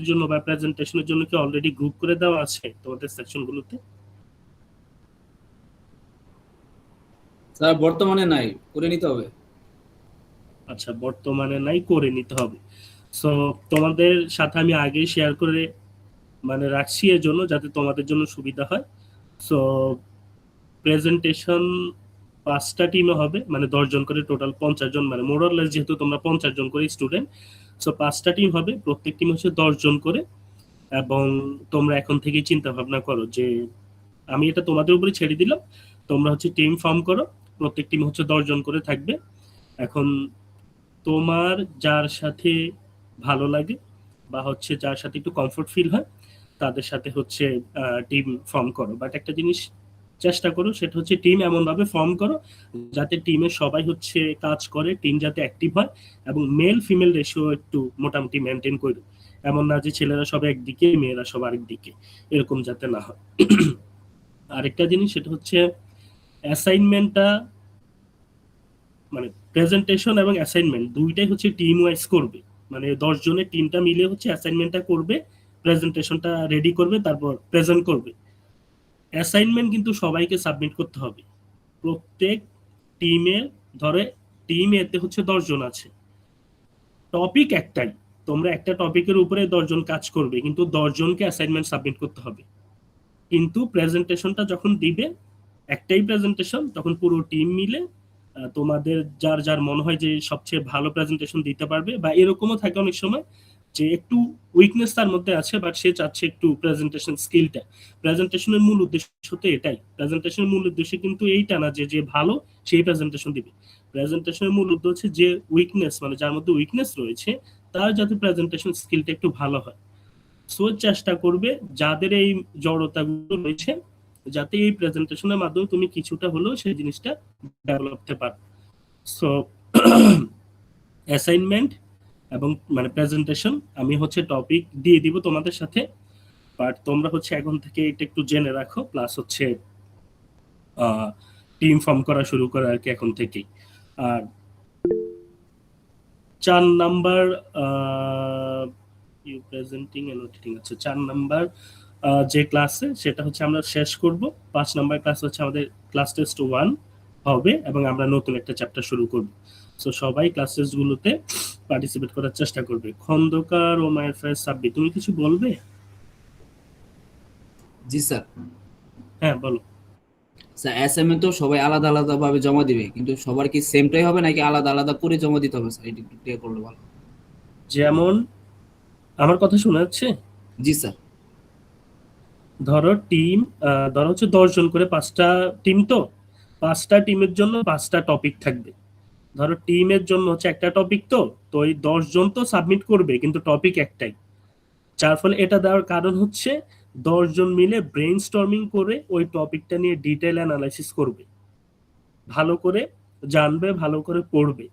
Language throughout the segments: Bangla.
জন্য বা প্রেজেন্টেশনের জন্য কি অলরেডি গ্রুপ করে দেওয়া আছে তোমাদের সেকশনগুলোতে? স্যার বর্তমানে নাই, করে নিতে হবে। আচ্ছা, বর্তমানে নাই, করে নিতে হবে। সো তোমাদের সাথে আমি আগে শেয়ার করে রাখছি এর জন্য যাতে তোমাদের জন্য সুবিধা হয়। সো প্রেজেন্টেশন 5টা টিমে হবে, 10 জন করে, টোটাল 50 জন, মোরলেস যেহেতু তোমরা 50 জন করে স্টুডেন্ট, সো 5টা টিম হবে, প্রত্যেক টিম হচ্ছে 10 জন করে। এবং তোমরা এখন থেকেই চিন্তা ভাবনা করো যে আমি এটা তোমাদের উপরে ছেড়ে দিলাম, তোমরা হচ্ছে টিম ফর্ম করো, প্রত্যেক টিম হচ্ছে 10 জন করে থাকবে। এখন তোমার যার সাথে ভালো লাগে বা হচ্ছে যার সাথে একটু কমফোর্ট ফিল হয় তাদের সাথে হচ্ছে টিম ফর্ম করো, বাট একটা জিনিস চেষ্টা করো, সেটা হচ্ছে টিম এমন ভাবে ফর্ম করো যাতে টিমের সবাই হচ্ছে কাজ করে, টিম যাতে অ্যাক্টিভ হয়, এবং মেল ফিমেল রেশিও একটু মোটামুটি মেনটেন করো। এমন না যে ছেলেরা সব একদিকে মেয়েরা সব আরেক দিকে, এরকম যাতে না হয়। আরেকটা জিনিস সেটা হচ্ছে অ্যাসাইনমেন্টটা, প্রেজেন্টেশন এবং অ্যাসাইনমেন্ট দুইটাই হচ্ছে টিম ওয়াইজ করবে। 10 জনের টিমটা মিলে হচ্ছে অ্যাসাইনমেন্টটা করবে, প্রেজেন্টেশনটা রেডি করবে, তারপর প্রেজেন্ট করবে। অ্যাসাইনমেন্ট কিন্তু সবাইকে সাবমিট করতে হবে, প্রত্যেক টিমে। ধরে টিম এতে হচ্ছে 10 জন আছে, টপিক একটাই, তোমরা একটা টপিকের উপরে 10 জন কাজ করবে, কিন্তু 10 জনকে অ্যাসাইনমেন্ট সাবমিট করতে হবে। কিন্তু প্রেজেন্টেশনটা যখন দিবে, একটাই প্রেজেন্টেশন, তখন পুরো টিম মিলে তোমাদের যার যার মনে হয় যে সবচেয়ে ভালো প্রেজেন্টেশন দিতে পারবে, বা এরকমও থাকে অনেক সময় যে একটু উইকনেস তার মধ্যে আছে বাট সে চাচ্ছে একটু প্রেজেন্টেশন স্কিলটা। প্রেজেন্টেশনের মূল উদ্দেশ্য তো এটাই, প্রেজেন্টেশনের মূল উদ্দেশ্য কিন্তু এইটা না যে যে ভালো সেই প্রেজেন্টেশন দিবে। প্রেজেন্টেশনের মূল উদ্দেশ্য হচ্ছে যে উইকনেস, যার মধ্যে উইকনেস রয়েছে তার যাতে প্রেজেন্টেশন স্কিলটা একটু ভালো হয়। সো চেষ্টা করবে যাদের এই জড়তাগুলো রয়েছে যাতে এই প্রেজেন্টেশনের মাধ্যমে তুমি কিছুটা হলেও সেই জিনিসটা ডেভেলপ করতে পারো। সো অ্যাসাইনমেন্ট এবং প্রেজেন্টেশন আমি হচ্ছে টপিক দিয়ে দিব তোমাদের সাথে, বাট তোমরা হচ্ছে এখন থেকে এটা একটু জেনে রাখো, প্লাস হচ্ছে টিম ফর্ম করা শুরু করে আর কি এখন থেকেই। আর 4 number you presenting and editing, আচ্ছা 4 নাম্বার যে ক্লাসে সেটা হচ্ছে আমরা শেষ করব। 5 নাম্বার ক্লাস হচ্ছে আমাদের ক্লাস টেস্ট 1 হবে এবং আমরা নতুন একটা চ্যাপ্টার শুরু করব। সো সবাই ক্লাস টেস্ট গুলোতে পার্টিসিপেট করার চেষ্টা করবে। খন্দকার ও মায়ের ফ্রেন্ড সাব্বির, তুমি কিছু বলবে? জি স্যার। হ্যাঁ বলো। স্যার অ্যাসাইনমেন্ট তো সবাই আলাদা আলাদা ভাবে জমা দিবে, কিন্তু সবার কি সেমটাই হবে নাকি আলাদা আলাদা করে জমা দিতে হবে স্যার? এটা একটু ক্লিয়ার করলে ভালো। যেমন, আমার কথা শোনা যাচ্ছে? জি স্যার। ধরো টিম, ধরো হচ্ছে 10 জন করে, 5টা টিম, তো 5টা টিমের জন্য 5টা টপিক থাকবে। ধরো টিমের জন্য হচ্ছে একটা টপিক, তো তো এই 10 জন তো সাবমিট করবে কিন্তু টপিক একটাই। যার ফলে এটা দেওয়ার কারণ হচ্ছে 10 জন মিলে ব্রেইন স্টর্মিং করে ওই টপিকটা নিয়ে ডিটেল অ্যানালাইসিস করবে, ভালো করে জানবে, ভালো করে পড়বে,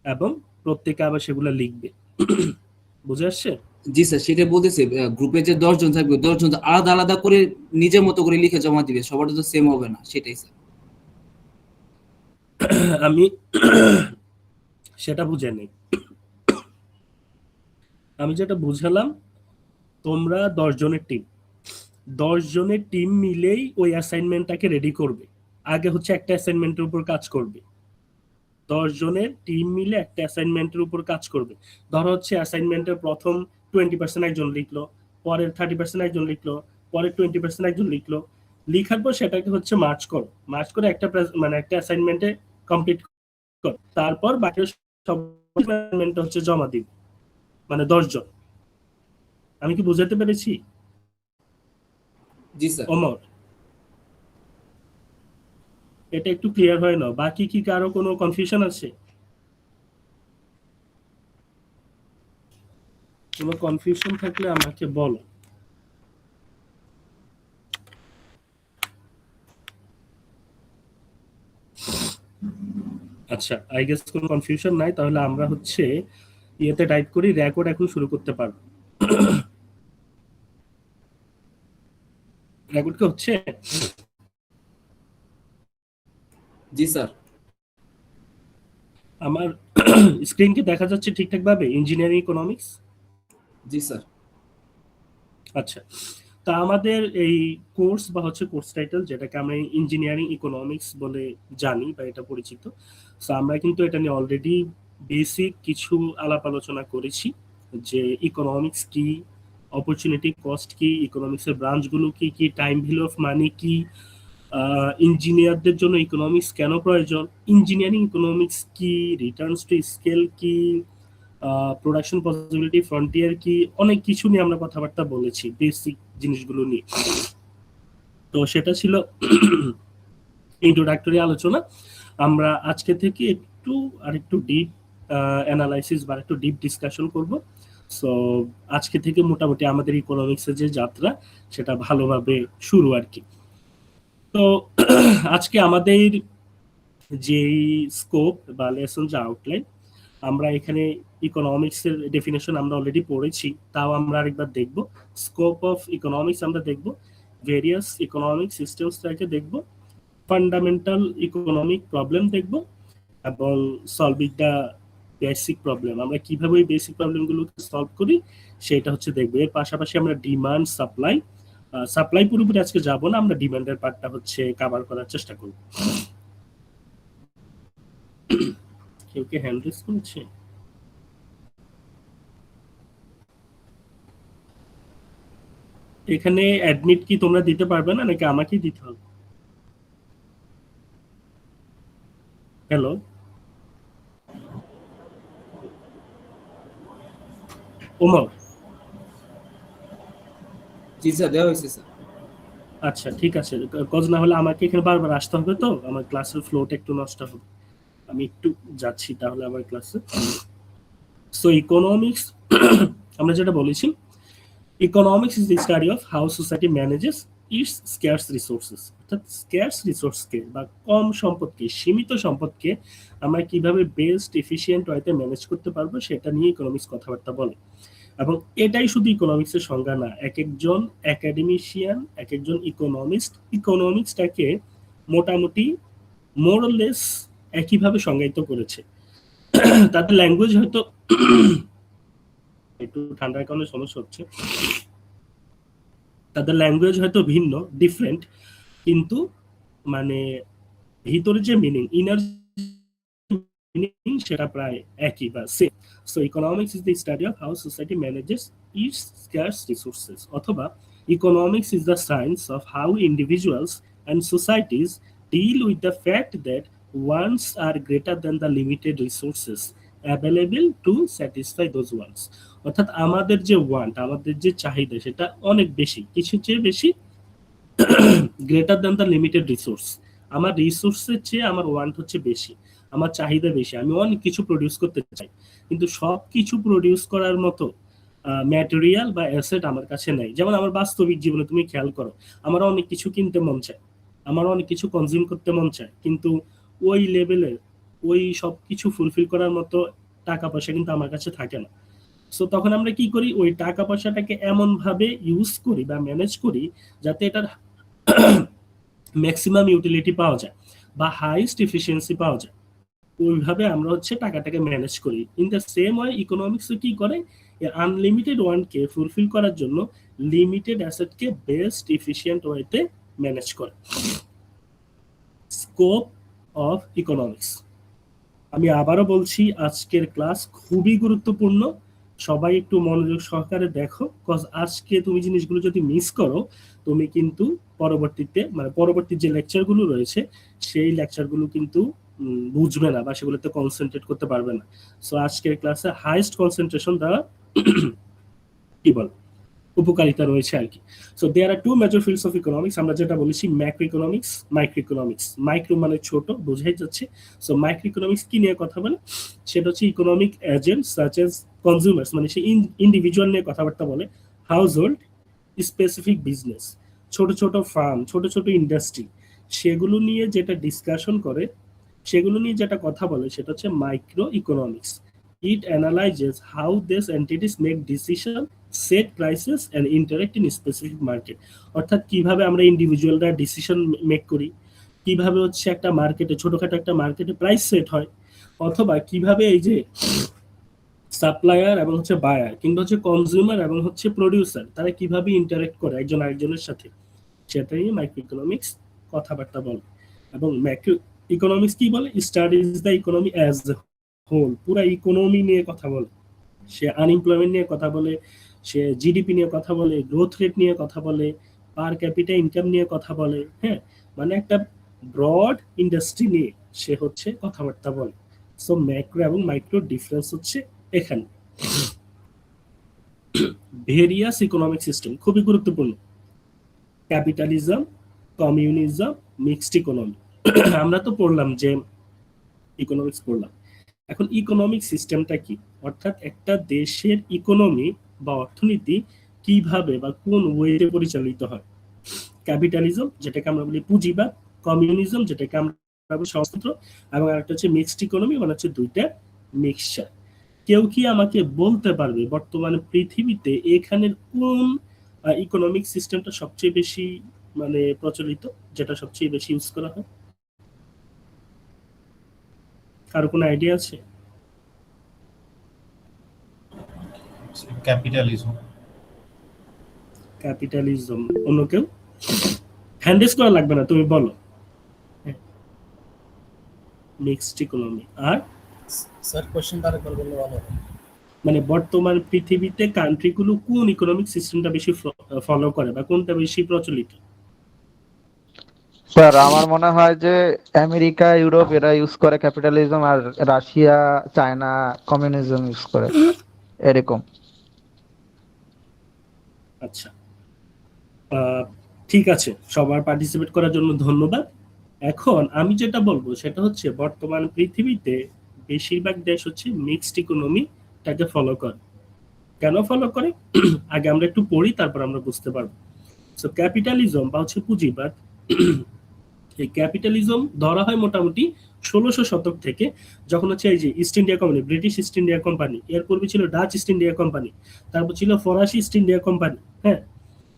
এবং প্রত্যেকে আবার সেগুলো লিখবে। বুঝে আসছে? জি স্যার, সেটা বলতেছি। গ্রুপে যে 10 জন থাকবে, 10 জন আলাদা আলাদা করে নিজের মতো করে লিখে জমা দিবে, সবারটা তো সেম হবে না, সেটাই স্যার। আমি সেটা বুঝে নেই, আমি যেটা বুঝালাম, তোমরা 10 জনের টিম, 10 জনের টিম মিলেই ওই অ্যাসাইনমেন্টটাকে রেডি করবে। আগে হচ্ছে একটা অ্যাসাইনমেন্টের উপর কাজ করবে, 10 জনের টিম মিলে একটা অ্যাসাইনমেন্টের উপর কাজ করবে। ধরো হচ্ছে অ্যাসাইনমেন্টের প্রথম 20% একজন লিখলো, পরের 30% একজন লিখলো, পরের 20% একজন লিখলো। লিখার পর সেটাকে হচ্ছে মার্চ করো, মার্চ করে একটা একটা অ্যাসাইনমেন্টে কমপ্লিট করো, তারপর বাকি সব অ্যাসাইনমেন্ট হচ্ছে জমা দিবে, 10 জন। আমি কি বুঝাতে পেরেছি জি স্যার। ওমর? এটা একটু ক্লিয়ার হয় না? বাকি কি কারো কোনো কনফিউশন আছে? কোনো কনফিউশন থাকলে আমাকে বলো। আচ্ছা, আই গেস কোনো কনফিউশন নাই, তাহলে আমরা হচ্ছে ইয়েতে টাইপ করি, রেকর্ড এখন শুরু করতে পারবো। রেকর্ড কি হচ্ছে? জি স্যার। আমার স্ক্রিন কি দেখা যাচ্ছে ঠিকঠাক ভাবে? Engineering economics. জি স্যার। আচ্ছা, তা আমাদের এই কোর্স বা হচ্ছে কোর্স টাইটেল যেটাকে আমরা ইঞ্জিনিয়ারিং ইকোনমিক্স বলে জানি বা এটা পরিচিত, তো আমরা কিন্তু এটা নিয়ে অলরেডি বেসিক কিছু আলাপ আলোচনা করেছি, যে ইকোনমিক্স কি, অপরচুনিটি কস্ট কি, ইকোনমিক্সের ব্রাঞ্চগুলো কি কি, টাইম ভ্যালু অফ মানি কি, ইঞ্জিনিয়ারদের জন্য ইকোনমিক্স কেন প্রয়োজন, ইঞ্জিনিয়ারিং ইকোনমিক্স কি, রিটার্নস টু স্কেল কি, প্রোডাকশন পসিবিলিটি ফ্রন্টিয়ার কি, অনেক কিছু নিয়ে আমরা কথাবার্তা বলেছি, বেসিক জিনিসগুলো নিয়ে। তো সেটা ছিল ইন্ট্রোডাক্টরি আলোচনা। আমরা আজকে থেকে একটু ডিপ অ্যানালাইসিস বা একটু ডিপ ডিসকাশন করব। সো আজকে থেকে মোটামুটি আমাদের ইকোনমিক্সের যে যাত্রা সেটা ভালোভাবে শুরু আর কি। তো আজকে আমাদের যেই স্কোপ বা লেসন যে আউটলাইন, আমরা এখানে ইকোনমিক্সের ডেফিনেশন আমরা অলরেডি পড়েছি, তাও আমরা আরেকবার দেখব। স্কোপ অফ ইকোনমিক্স আমরা দেখব, ভেরিয়াস ইকোনমিক সিস্টেমসটাকে দেখব, ফান্ডামেন্টাল ইকোনমিক প্রবলেম দেখব, এবং সলভিং দ্য বেসিক প্রবলেম, আমরা কিভাবে ওই বেসিক প্রবলেমগুলোকে সলভ করি সেটা হচ্ছে দেখবো। এর পাশাপাশি আমরা ডিমান্ড সাপ্লাই, সাপ্লাই পুরোপুরি আজকে যাব না, আমরা ডিমান্ডের পার্টটা হচ্ছে কভার করার চেষ্টা করব। কেউ কি হ্যান্ড রেজ করেছে? এখানে অ্যাডমিট কি তোমরা দিতে পারবে না নাকি আমাকেই দিতে হবে? হ্যালো, ওমর। জি স্যার, দেওয়া হয়েছে স্যার। আচ্ছা ঠিক আছে, কজ না হলে আমাকে এখানে বারবার আসতে হবে, তো আমার ক্লাসের ফ্লোটা একটু নষ্ট হবে। আমি একটু যাচ্ছি তাহলে আমার ক্লাসে। সো ইকোনমিক্স আমরা যেটা বলেছি, economics is the study of how society manages its scarce resources, অর্থাৎ স্ক্যার্স রিসোর্সকে বা কম সম্পদকে, সীমিত সম্পদকে আমরা কিভাবে বেস্ট এফিশিয়েন্ট ওয়েতে ম্যানেজ করতে পারবো সেটা নিয়ে ইকোনমিক্স কথাবার্তা বলে। এবং এটাই শুধু ইকোনমিক্সের সংজ্ঞা না, এক একজন একাডেমিশিয়ান, এক একজন ইকোনমিস্ট ইকোনমিক্সটাকে মোটামুটি মোরলেস একইভাবে সংজ্ঞায়িত করেছে। তাদের ল্যাঙ্গুয়েজ হয়তো একটু ঠান্ডার কারণে সমস্যা হচ্ছে, তাদের ল্যাঙ্গুয়েজ হয়তো ভিন্ন, ডিফারেন্ট, কিন্তু মানে ভিতরে যে মিনিং, ইনার মিনিং সেটা প্রায় একই বা same. So economics is the study of how society manages its scarce resources, অথবা economics is the science of how individuals and societies deal with the fact that wants are greater than the limited resources available to satisfy those wants. অর্থাৎ আমাদের যে ওয়ান্ট, আমাদের যে চাহিদা সেটা অনেক বেশি, কিছু চেয়ে বেশি, greater than the limited resource. আমার রিসোর্সের চেয়ে আমার ওয়ান্ট হচ্ছে বেশি, আমার চাহিদা বেশি, আমি অনেক কিছু প্রডিউস করতে চাই, কিন্তু সব কিছু প্রডিউস করার মতো ম্যাটেরিয়াল বা অ্যাসেট আমার কাছে নাই। যেমন আমার বাস্তবিক জীবনে তুমি খেয়াল করো, আমার অনেক কিছু কিনতে মন চায়, আমার অনেক কিছু কনজিউম করতে মন চায়, কিন্তু ওই লেভেলের, ওই সব কিছু ফুলফিল করার মতো টাকা পয়সা কিন্তু আমার কাছে থাকে না। সো তখন আমরা কি করি, ওই টাকা পয়সাটাকে এমন ভাবে ইউজ করি বা ম্যানেজ করি যাতে এটার ম্যাক্সিমাম ইউটিলিটি পাওয়া যায় বা হাইস্ট এফিসিয়েন্সি পাওয়া যায়। ওইভাবে আমরা হচ্ছে টাকাটাকে ম্যানেজ করি। In the same way economics কি করে, আনলিমিটেড ওয়ানকে ফুলফিল করার জন্য লিমিটেড অ্যাসেটকে বেস্ট এফিশিয়েন্ট ওয়েতে ম্যানেজ করে। স্কোপ অফ ইকোনমিক্স, আমি আবারও বলছি আজকের ক্লাস খুবই গুরুত্বপূর্ণ, সবাই একটু মনোযোগ সহকারে দেখো, কজ আজকে তুমি জিনিসগুলো যদি মিস করো তুমি কিন্তু পরবর্তীতে, মানে পরবর্তী যে লেকচারগুলো রয়েছে সেই লেকচারগুলো কিন্তু বুঝবে না বা সেগুলোতে কনসেন্ট্রেট করতে পারবে না। সো আজকের ক্লাসে হাইয়েস্ট কনসেন্ট্রেশন দেওয়া কি বল উপকারিতা রয়েছে আর কি। So there are two major fields of economics, আমরা যেটা বলেছি macro economics, micro economics. Micro মানে ছোট, বোঝাই যাচ্ছে। সো মাইক্রো ইকোনমিক্স কি নিয়ে কথা বলে, সেটা হচ্ছে economic agent such as consumers, মানে সে ইন্ডিভিজুয়াল নিয়ে কথাবার্তা বলে, হাউস হোল্ড, স্পেসিফিক বিজনেস, ছোট ছোট ফার্ম, ছোট ছোট ইন্ডাস্ট্রি, সেগুলো নিয়ে যেটা ডিসকাশন করে, সেগুলো নিয়ে যেটা কথা বলে সেটা হচ্ছে micro economics. It analyses how this entities make decision, set prices and interact in specific market. অর্থাৎ কিভাবে আমরা ইন্ডিভিজুয়ালরা ডিসিশন মেক করি, কিভাবে হচ্ছে একটা মার্কেটে, ছোটখাটো একটা মার্কেটে প্রাইস সেট হয়, অথবা কিভাবে এই যে সাপ্লায়ার এবং হচ্ছে বায়ার কিংবা হচ্ছে কনজিউমার এবং হচ্ছে প্রোডিউসার তারা কিভাবে ইন্টারেক্ট করে একজন আরেকজনের সাথে, সেটাই মাইক্রো ইকোনমিক্স কথাবার্তা বলে। এবং ম্যাক্রো ইকোনমিক্স কি বলে, studies the economy as whole, পুরা ইকোনমি নিয়ে কথা বলে। সে আনএমপ্লয়মেন্ট নিয়ে কথা বলে, সে জিডিপি নিয়ে কথা বলে, গ্রোথ রেট নিয়ে কথা বলে, পার ক্যাপিটা ইনকাম নিয়ে কথা বলে। হ্যাঁ, মানে একটা ব্রড ইন্ডাস্ট্রি নিয়ে সে হচ্ছে কথাবার্তা বলে। সো ম্যাক্রো এবং মাইক্রো ডিফারেন্স হচ্ছে এখানে। ভেরিয়াস ইকোনমিক সিস্টেম খুবই গুরুত্বপূর্ণ। Capitalism, communism, mixed economy. আমরা তো পড়লাম যে ইকোনমিক্স পড়লাম। এখন ইকোনমিক সিস্টেমটা কি, অর্থাৎ একটা দেশের ইকোনমি বা অর্থনীতি কিভাবে বা কোন ওয়েতে পরিচালিত হয়। ক্যাপিটালিজম যেটাকে আমরা বলি পুঁজিবাদ, কমিউনিজম যেটাকে আমরা বলি সমাজতন্ত্র, এবং আরেকটা হচ্ছে মিক্সড ইকোনমি, মানে হচ্ছে দুইটা মিক্সচার। কেউ কি আমাকে বলতে পারবে বর্তমানে পৃথিবীতে এখানের কোন ইকোনমিক সিস্টেমটা সবচেয়ে বেশি মানে প্রচলিত, যেটা সবচেয়ে বেশি ইউজ করা হয়? কারো কোনো আইডিয়া আছে? ক্যাপিটালিজম। ক্যাপিটালিজম। অন্য কেউ? হ্যান্ডেস করা লাগবে না, তুমি বলো। Mixed economy. আর স্যার কোশ্চেনটা আরেকবার বললে ভালো হবে। মানে বর্তমান পৃথিবীতে কান্ট্রিগুলো কোন ইকোনমিক সিস্টেমটা বেশি ফলো করে বা কোনটা বেশি প্রচলিত? স্যার আমার মনে হয় যে আমেরিকা, ইউরোপ এরা ইউজ করে ক্যাপিটালিজম, আর রাশিয়া, চায়না কমিউনিজম ইউজ করে, এরকম। আচ্ছা, ঠিক আছে, সবার পার্টিসিপেট করার জন্য ধন্যবাদ। এখন আমি যেটা বলবো সেটা হচ্ছে বর্তমান পৃথিবীতে বেশিরভাগ দেশ হচ্ছে মিক্সড ইকোনমিটাকে ফলো করে। কেন ফলো করে আগে আমরা একটু পড়ি, তারপর আমরা বুঝতে পারবো। সো ক্যাপিটালিজম বা হচ্ছে পুঁজিবাদ, এই ক্যাপিটালিজম ধরা হয় মোটামুটি 1600 শতক থেকে, যখন হচ্ছে এই যে east India company, British east India company, এর পূর্বে ছিল ডাচ ইস্ট ইন্ডিয়া কোম্পানি, তারপর ছিল ফরাসি ইস্ট ইন্ডিয়া কোম্পানি। হ্যাঁ,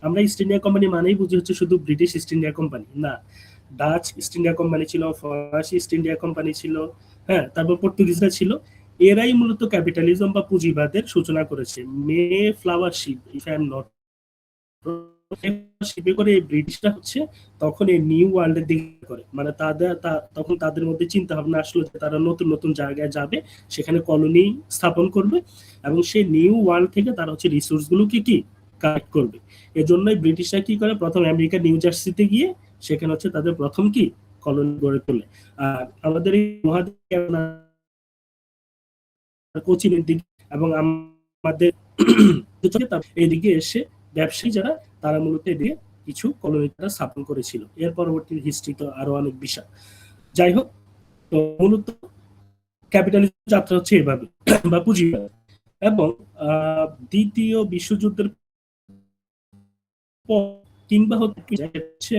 আমরা ইস্ট ইন্ডিয়া কোম্পানি মানেই বুঝি হচ্ছে শুধু ব্রিটিশ ইস্ট ইন্ডিয়া কোম্পানি না, ডাচ ইস্ট ইন্ডিয়া কোম্পানি ছিল, ফরাসি ইস্ট ইন্ডিয়া কোম্পানি ছিল, হ্যাঁ, তারপর পর্তুগিজরা ছিল। এরাই মূলত ক্যাপিটালিজম বা পুঁজিবাদের সূচনা করেছে। Mayflower ship, if I am not, শিপে করে এই ব্রিটিশরা হচ্ছে তখন এই নিউ ওয়ার্ল্ডের দিকে করে, মানে তখন তাদের মধ্যে চিন্তা ভাবনা আসলো যে তারা নতুন নতুন জায়গায় যাবে, সেখানে কলোনি স্থাপন করবে, এবং সেই নিউ ওয়ার্ল্ড থেকে তারা হচ্ছে রিসোর্স গুলোকে কি কালেক্ট করবে। এজন্যই ব্রিটিশরা কি করে, প্রথম আমেরিকা নিউ জার্সিতে গিয়ে সেখানে হচ্ছে তাদের প্রথম কি কলোনি গড়ে তোলে। আর আমাদের এই মহাদেশ কোচিনের দিকে এবং আমাদের এইদিকে এসে ব্যবসায়ী যারা, তারা মূলত এদিকে কিছু কলোনি তারা স্থাপন করেছিল। এর পরবর্তী হিস্ট্রি তো আরো অনেক বিশাল। যাই হোক, তো মূলত ক্যাপিটালিজম যাত্রা হচ্ছে এভাবে বা পুঁজিবাদ। এবং দ্বিতীয় বিশ্বযুদ্ধের পর কিংবা হচ্ছে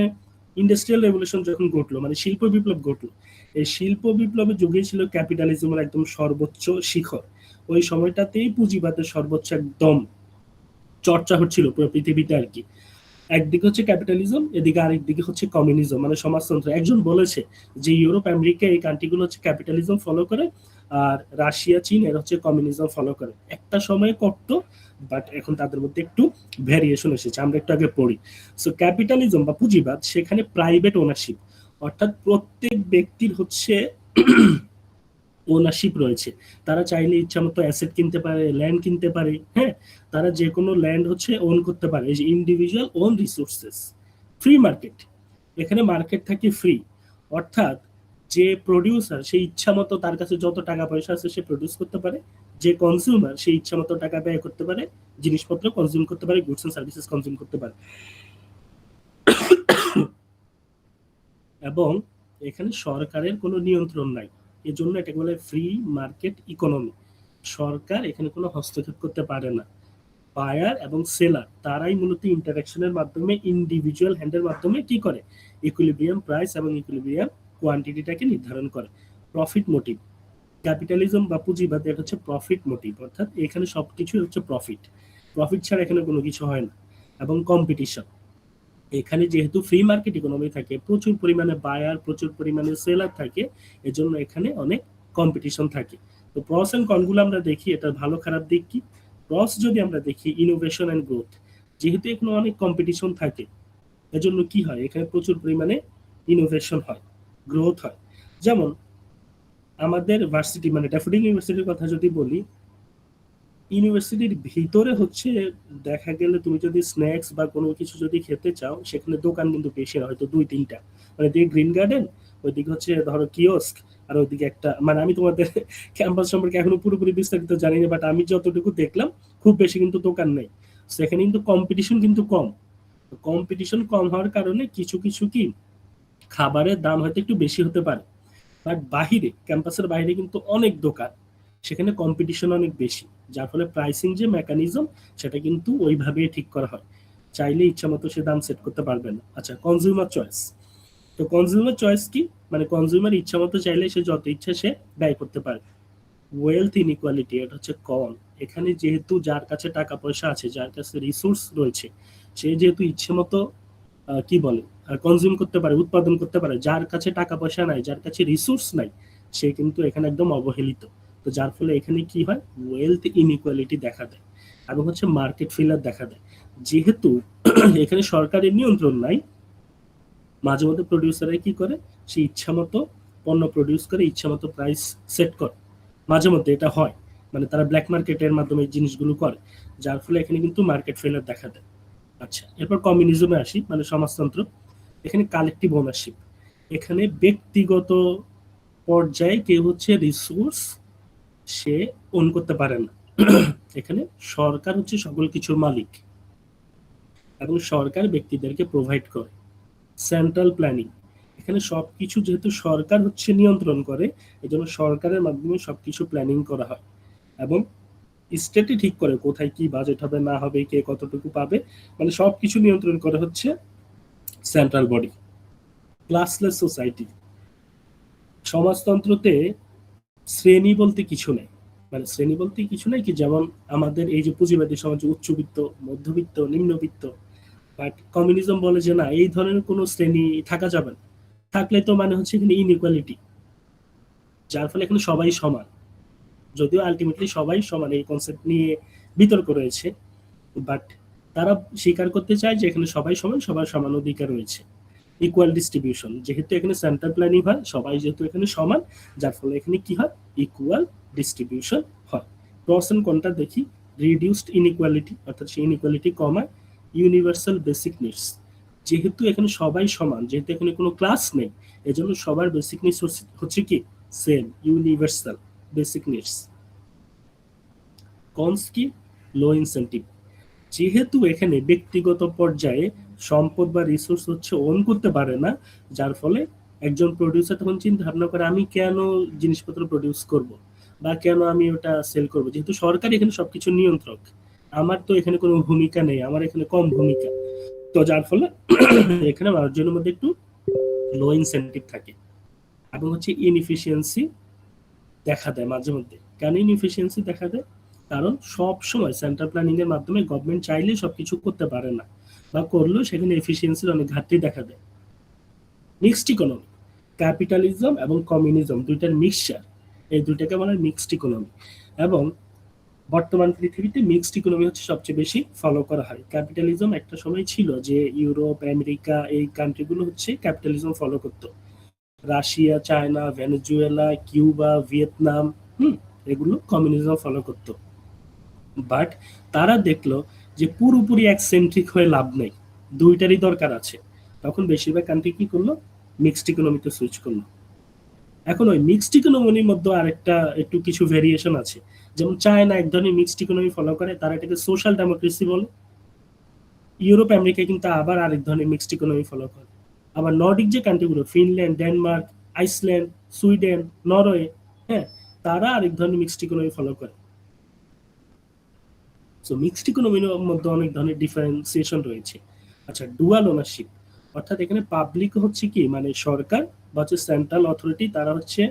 ইন্ডাস্ট্রিয়াল রেভলিউশন যখন ঘটলো, মানে শিল্প বিপ্লব ঘটলো, এই শিল্প বিপ্লবের যুগে ছিল ক্যাপিটালিজমের একদম সর্বোচ্চ শিখর। ওই সময়টাতেই পুঁজিবাদের সর্বোচ্চ একদম চর্চা হচ্ছিল পুরো পৃথিবীতে আর কি। একদিকে হচ্ছে ক্যাপিটালিজম, এদিকে আরেকদিকে হচ্ছে কমিউনিজম মানে সমাজতন্ত্র। একজন বলেছে যে ইউরোপ, আমেরিকা এই কান্ট্রিগুলো হচ্ছে ক্যাপিটালিজম ফলো করে, আর রাশিয়া, চীন এরা হচ্ছে কমিউনিজম ফলো করে। একটা সময় করতো, বাট এখন তাদের মধ্যে একটু ভ্যারিয়েশন এসেছে। আমরা একটু আগে পড়ি। সো ক্যাপিটালিজম বা পুঁজিবাদ, সেখানে প্রাইভেট ওনারশিপ, অর্থাৎ প্রত্যেক ব্যক্তির হচ্ছে ওনারশিপ রয়েছে। তারা চাইলে ইচ্ছা মতো অ্যাসেট কিনতে পারে, ল্যান্ড কিনতে পারে। হ্যাঁ, তারা যে কোনো ল্যান্ড হচ্ছে ওন করতে পারে। এই যে individual own resources. Free market, এখানে মার্কেট থাকে ফ্রি, অর্থাৎ যে প্রডিউসার সে ইচ্ছা মতো, তার কাছে যত টাকা পয়সা আছে সে প্রডিউস করতে পারে। যে কনজিউমার সে ইচ্ছা মতো টাকা ব্যয় করতে পারে, জিনিসপত্র কনজিউম করতে পারে, গুডস এন্ড সার্ভিসেস কনজিউম করতে পারে। এবং এখানে সরকারের কোনো নিয়ন্ত্রণ নাই, এজন্য এটাকে বলে ফ্রি মার্কেট ইকোনমি। সরকার এখানে কোনো হস্তক্ষেপ করতে পারে না। বায়ার এবং সেলার তারাই মূলত ইন্টারাকশনের মাধ্যমে, ইন্ডিভিজুয়াল হ্যান্ডের মাধ্যমে কি করে, ইকুইলিব্রিয়াম প্রাইস এবং ইকুইলিব্রিয়াম কোয়ান্টিটিটাকে নির্ধারণ করে। প্রফিট মোটিভ, ক্যাপিটালিজম বা পুঁজিবাদ এটা হচ্ছে প্রফিট মোটিভ, অর্থাৎ এখানে সবকিছু হচ্ছে প্রফিট। প্রফিট ছাড়া এখানে কোনো কিছু হয় না। এবং কম্পিটিশন, এখানে যেহেতু ফ্রি মার্কেট ইকোনমি থাকে, প্রচুর পরিমাণে বায়ার, প্রচুর পরিমাণে সেলার থাকে, এজন্য এখানে অনেক কম্পিটিশন থাকে। তো প্রস এন্ড কনগুলো আমরা দেখি, এটা ভালো খারাপ দিক কি। প্রস যদি আমরা দেখি, ইনোভেশন এন্ড গ্রোথ, যেহেতু এখানে অনেক কম্পিটিশন থাকে, এজন্য কি হয়, এখানে প্রচুর পরিমাণে ইনোভেশন হয়, গ্রোথ হয়। যেমন আমাদের ভার্সিটি মানে ড্যাফোডিল ইউনিভার্সিটির কথা যদি বলি, ইউনিভার্সিটির ভিতরে হচ্ছে দেখা গেলে তুমি যদি স্ন্যাক্স বা কোনো কিছু যদি খেতে চাও, সেখানে দোকান কিন্তু বেশি না, হয়তো 2-3টা। মানে দিকে গ্রিন গার্ডেন, ওইদিকে হচ্ছে ধরো কিওস্ক, আর ওইদিকে একটা, মানে আমি তোমাদের ক্যাম্পাস সম্পর্কে এখনো পুরোপুরি বিস্তারিত জানি না, বাট আমি যতটুকু দেখলাম খুব বেশি কিন্তু দোকান নেই। সেখানে কিন্তু কম্পিটিশন কিন্তু কম। কম্পিটিশন কম হওয়ার কারণে কিছু কিছু কি খাবারের দাম হয়তো একটু বেশি হতে পারে, বাট বাহিরে, ক্যাম্পাসের বাইরে কিন্তু অনেক দোকান, সেখানে কম্পিটিশন অনেক বেশি, যার ফলে প্রাইসিং যে মেকানিজম সেটা কিন্তু ওইভাবে ঠিক করা হয়, চাইলে ইচ্ছা মতো সে দাম সেট করতে পারবে না। আচ্ছা, কনজিউমার চয়েস। তো কনজিউমার চয়েস কি, মানে কনজিউমার ইচ্ছা মতো চাইলে সে যত ইচ্ছা সে ব্যয় করতে পারে। ওয়েলথ ইনইকুয়ালিটি, এটা হচ্ছে কম। এখানে যেহেতু যার কাছে টাকা পয়সা আছে, যার কাছে রিসোর্স রয়েছে, সে যেহেতু ইচ্ছে মতো কি বলে কনজিউম করতে পারে, উৎপাদন করতে পারে। যার কাছে টাকা পয়সা নাই, যার কাছে রিসোর্স নাই, সে কিন্তু এখানে একদম অবহেলিত। তো যার ফলে এখানে কি হয়, ওয়েলথ ইনইকুয়ালিটি দেখা দেয়, এবং হচ্ছে মার্কেট ফেলার দেখা দেয়। যেহেতু এখানে সরকারের নিয়ন্ত্রণ নাই, মাঝে মধ্যে প্রডিউসাররা কি করে, সে ইচ্ছা মতো পণ্য প্রডিউস করে, ইচ্ছা মতো প্রাইস সেট করে, মাঝে মধ্যে এটা হয়। মানে তারা ব্ল্যাক মার্কেটের মাধ্যমে এই জিনিসগুলো করে, যার ফলে এখানে কিন্তু মার্কেট ফেলার দেখা দেয়। আচ্ছা, এরপর কমিউনিজমে আসি, মানে সমাজতন্ত্র। এখানে কালেকটিভ ওনারশিপ, এখানে ব্যক্তিগত পর্যায়ে কেউ হচ্ছে রিসোর্স সে ওন করতে পারে না। এখানে সরকার হচ্ছে সকল কিছুর মালিক, এবং সরকার ব্যক্তিদেরকে প্রোভাইড করে। সেন্ট্রাল প্ল্যানিং, এখানে সবকিছু যেহেতু সরকার হচ্ছে নিয়ন্ত্রণ করে, এজন্য সরকারের মাধ্যমে সবকিছু প্ল্যানিং করা হয়, এবং স্টেটই ঠিক করে কোথায় কি বাজেট হবে না হবে, কে কতটুকু পাবে, মানে সবকিছু নিয়ন্ত্রণ করে হচ্ছে সেন্ট্রাল বডি। ক্লাসলেস সোসাইটি, সমাজতন্ত্রতে শ্রেণী বলতে কিছু নেই, মানে শ্রেণী বলতে কিছু নেই কি, যেমন আমাদের এই যে পুঁজিবাদী সমাজে উচ্চবিত্ত, মধ্যবিত্ত, নিম্নবিত্ত, বাট কমিউনিজম বলে যে না, এই ধরনের কোনো শ্রেণী থাকা যাবে না, থাকলে তো মানে হচ্ছে এখানে ইনইকুয়ালিটি, যার ফলে এখানে সবাই সমান। যদিও আলটিমেটলি সবাই সমান এই কনসেপ্ট নিয়ে বিতর্ক রয়েছে, বাট তারা স্বীকার করতে চায় যে এখানে সবাই সমান, সবার সমান অধিকার রয়েছে। ইকুয়াল ডিস্ট্রিবিউশন, যেহেতু এখানে সেন্ট্রাল প্ল্যানিং হয়, সবাই যেহেতু এখানে সমান, যার ফলে এখানে কি হয়, ইকুয়াল ডিস্ট্রিবিউশন হয়। প্রস এন্ড কনটা দেখি। রিডিউসড ইনইকুয়ালিটি, অর্থাৎ সেই ইনইকুয়ালিটি কমায়। ইউনিভার্সাল বেসিক নিডস, যেহেতু এখানে সবাই সমান, যেহেতু এখানে কোনো ক্লাস নেই, এজন্য সবার বেসিক নিডস হচ্ছে কি same, universal basic needs. Cons কি, লো ইনসেন্টিভ, যেহেতু এখানে ব্যক্তিগত পর্যায়ে সম্পদ বা রিসোর্স হচ্ছে ওন করতে পারে না, যার ফলে একজন প্রডিউসার তখন চিন্তা ভাবনা করে আমি কেন জিনিসপত্র প্রডিউস করব, বা কেন আমি ওটা সেল করব, যেহেতু সরকার এখানে সবকিছু নিয়ন্ত্রক, আমার তো এখানে কোনো ভূমিকা নেই, আমার এখানে কম ভূমিকা। তো যার ফলে এখানে মানুষজনের মধ্যে একটু লো ইনসেন্টিভ থাকে, এবং হচ্ছে ইনএফিসিয়েন্সি দেখা দেয় মাঝে মধ্যে। কেন ইনএফিসিয়েন্সি দেখা দেয়, কারণ সব সময় সেন্ট্রাল প্ল্যানিং এর মাধ্যমে গভর্নমেন্ট চাইলেই সবকিছু করতে পারে না, বা করলেও সেখানে এফিসিয়েন্সির অনেক ঘাটতি দেখা দেয়। মিক্সড ইকোনমি, ক্যাপিটালিজম এবং কমিউনিজম দুইটার মিক্সচার, এই দুইটাকে বলা হয় মিক্সড ইকোনমি। এবং বর্তমান পৃথিবীতে মিক্সড ইকোনমি হচ্ছে সবচেয়ে বেশি ফলো করা হয়। ক্যাপিটালিজম একটা সময় ছিল যে ইউরোপ, আমেরিকা, এই কান্ট্রিগুলো হচ্ছে ক্যাপিটালিজম ফলো করতো। Russia, China, Venezuela, Cuba, Vietnam, এগুলো কমিউনিজম ফলো করতো। বাট তারা দেখলো যে পুরোপুরি একসেন্ট্রিক হয়ে লাভ নেই, দুইটারই দরকার আছে। তখন বেশিরভাগ কান্ট্রি কি করলো, মিক্সড ইকোনমিতে সুইচ করলো। এখন ওই মিক্সড ইকোনমির মধ্যে আরেকটা একটু কিছু ভেরিয়েশন আছে, যেমন চায়না এক ধরনের মিক্সড ইকোনমি ফলো করে, তারা এটাকে সোশ্যাল ডেমোক্রেসি বলে। ইউরোপ, আমেরিকা কিন্তু আবার আরেক ধরনের মিক্সড ইকোনমি ফলো করে। আবার নর্ডিক যে কান্ট্রিগুলো, Finland, Denmark, Iceland, Sweden, Norway, হ্যাঁ, তারা আরেক ধরনের মিক্সড ইকোনমি ফলো করে। সো মিক্সড ইকোনমির মধ্যে অনেক ধরনের ডিফারেন্সিয়েশন রয়েছে। আচ্ছা, ডুয়াল ওনারশিপ, অর্থাৎ এখানে পাবলিক হচ্ছে কি, মানে সরকার বা হচ্ছে সেন্ট্রাল অথরিটি, তারা হচ্ছে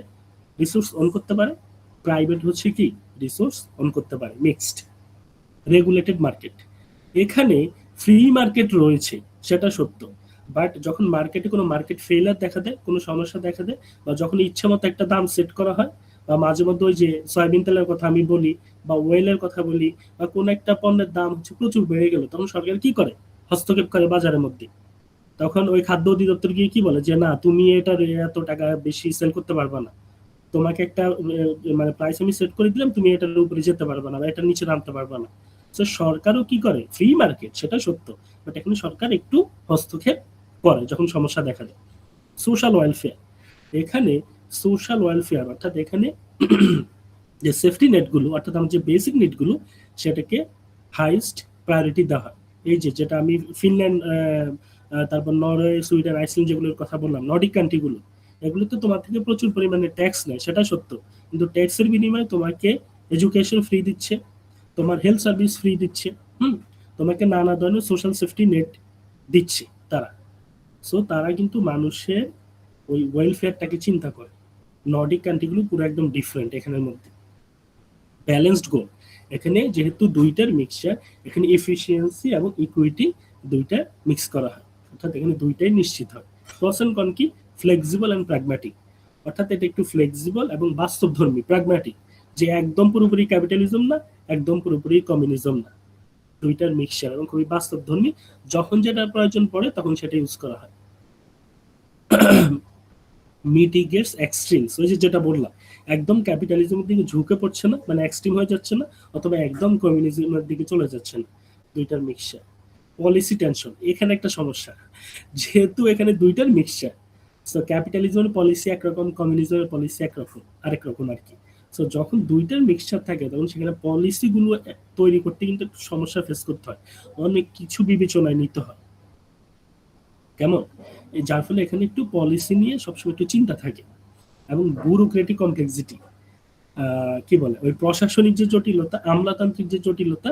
রিসোর্স অন করতে পারে, প্রাইভেট হচ্ছে কি রিসোর্স অন করতে পারে। মিক্সড। রেগুলেটেড মার্কেট, এখানে ফ্রি মার্কেট রয়েছে সেটা সত্য, বাট যখন মার্কেটে কোনো মার্কেট ফেইলার দেখা দেয়, কোনো সমস্যা দেখা দেয়, বা যখন ইচ্ছা মতো একটা দাম সেট করা হয়, বা মাঝে মধ্যে ওই যে সয়াবিন তেলের কথা আমি বলি বা ওয়েলের কথা বলি, বা কোন একটা পণ্যের দাম হচ্ছে প্রচুর বেড়ে গেল, তখন সরকার কি করে, হস্তক্ষেপ করে বাজারের মধ্যে। তখন ওই খাদ্য অধিদপ্তর গিয়ে কি বলে যে না, তুমি এটা এত টাকা বেশি সেল করতে পারবে না, তোমাকে একটা মানে প্রাইস আমি সেট করে দিলাম, তুমি এটার উপরে যেতে পারবে না বা এটার নিচে নামতে পারবে না। তো সরকারও কি করে, ফ্রি মার্কেট সেটা সত্য, বাট এখন সরকার একটু হস্তক্ষেপ করে যখন সমস্যা দেখা দেয়। সোশ্যাল ওয়েলফেয়ার, এখানে সোশ্যাল ওয়েলফেয়ার অর্থাৎ এখানে যে সেফটি নেটগুলো অর্থাৎ আমার যে বেসিক নিডগুলো সেটাকে হাইস্ট প্রায়োরিটি দেওয়া হয়। এই যে যেটা আমি ফিনল্যান্ড, তারপর নরওয়ে, সুইডেন, আইসল্যান্ড যেগুলোর কথা বললাম, নর্ডিক কান্ট্রিগুলো, এগুলো তো তোমার থেকে প্রচুর পরিমাণে ট্যাক্স নেয়, সেটা সত্য, কিন্তু ট্যাক্সের বিনিময়ে তোমাকে এডুকেশন ফ্রি দিচ্ছে, তোমার হেলথ সার্ভিস ফ্রি দিচ্ছে, তোমাকে নানা ধরনের সোশ্যাল সেফটি নেট দিচ্ছে তারা। সো তারা কিন্তু মানুষের ওই ওয়েলফেয়ারটাকে চিন্তা করে। নর্ডিক কান্ট্রিগুলো পুরো একদম ডিফারেন্ট এখানের মধ্যে। ব্যালেন্সড গোল, এখানে যেহেতু দুইটার মিক্সচার, এখানে এফিসিয়েন্সি এবং ইকুইটি দুইটা মিক্স করা হয়, অর্থাৎ এখানে দুইটাই নিশ্চিত হয়। প্রস এন্ড কন কি, ফ্লেক্সিবল এন্ড প্র্যাগম্যাটিক, অর্থাৎ এটা একটু ফ্লেক্সিবল এবং বাস্তবধর্মী, প্র্যাগম্যাটিক, যে একদম পুরোপুরি ক্যাপিটালিজম না, একদম পুরোপুরি কমিউনিজম না, দুইটার মিক্সচার এবং খুবই বাস্তবধর্মী। যখন যেটা প্রয়োজন পড়ে তখন সেটা ইউজ করা হয়। মিটিগেটস এক্সট্রিমস, ওই যে যেটা বললাম, একদম ক্যাপিটালিজমের দিকে ঝুঁকে পড়ছে না, মানে এক্সট্রিম হয়ে যাচ্ছে না, অথবা একদম কমিউনিজমের দিকে চলে যাচ্ছে না, দুইটার মিক্সচার। পলিসি টেনশন, এখানে একটা সমস্যা, যেহেতু এখানে দুইটার মিক্সচার, সো ক্যাপিটালিজমের পলিসি একরকম, কমিউনিজমের পলিসি একরকম, আরেক রকম আর কি। সো যখন দুইটার মিক্সচার থাকে তখন সেখানে পলিসিগুলো তৈরি করতে কিন্তু সমস্যা ফেস করতে হয়, অনেক কিছু বিবেচনায় নিতে হয়, কেমন, যার ফলে এখানে একটু পলিসি নিয়ে সবসময় একটু চিন্তা থাকে। এবং ব্যুরোক্রেটিক কমপ্লেক্সিটি, কি বলে, ওই প্রশাসনিক যে জটিলতা, আমলাতান্ত্রিক যে জটিলতা,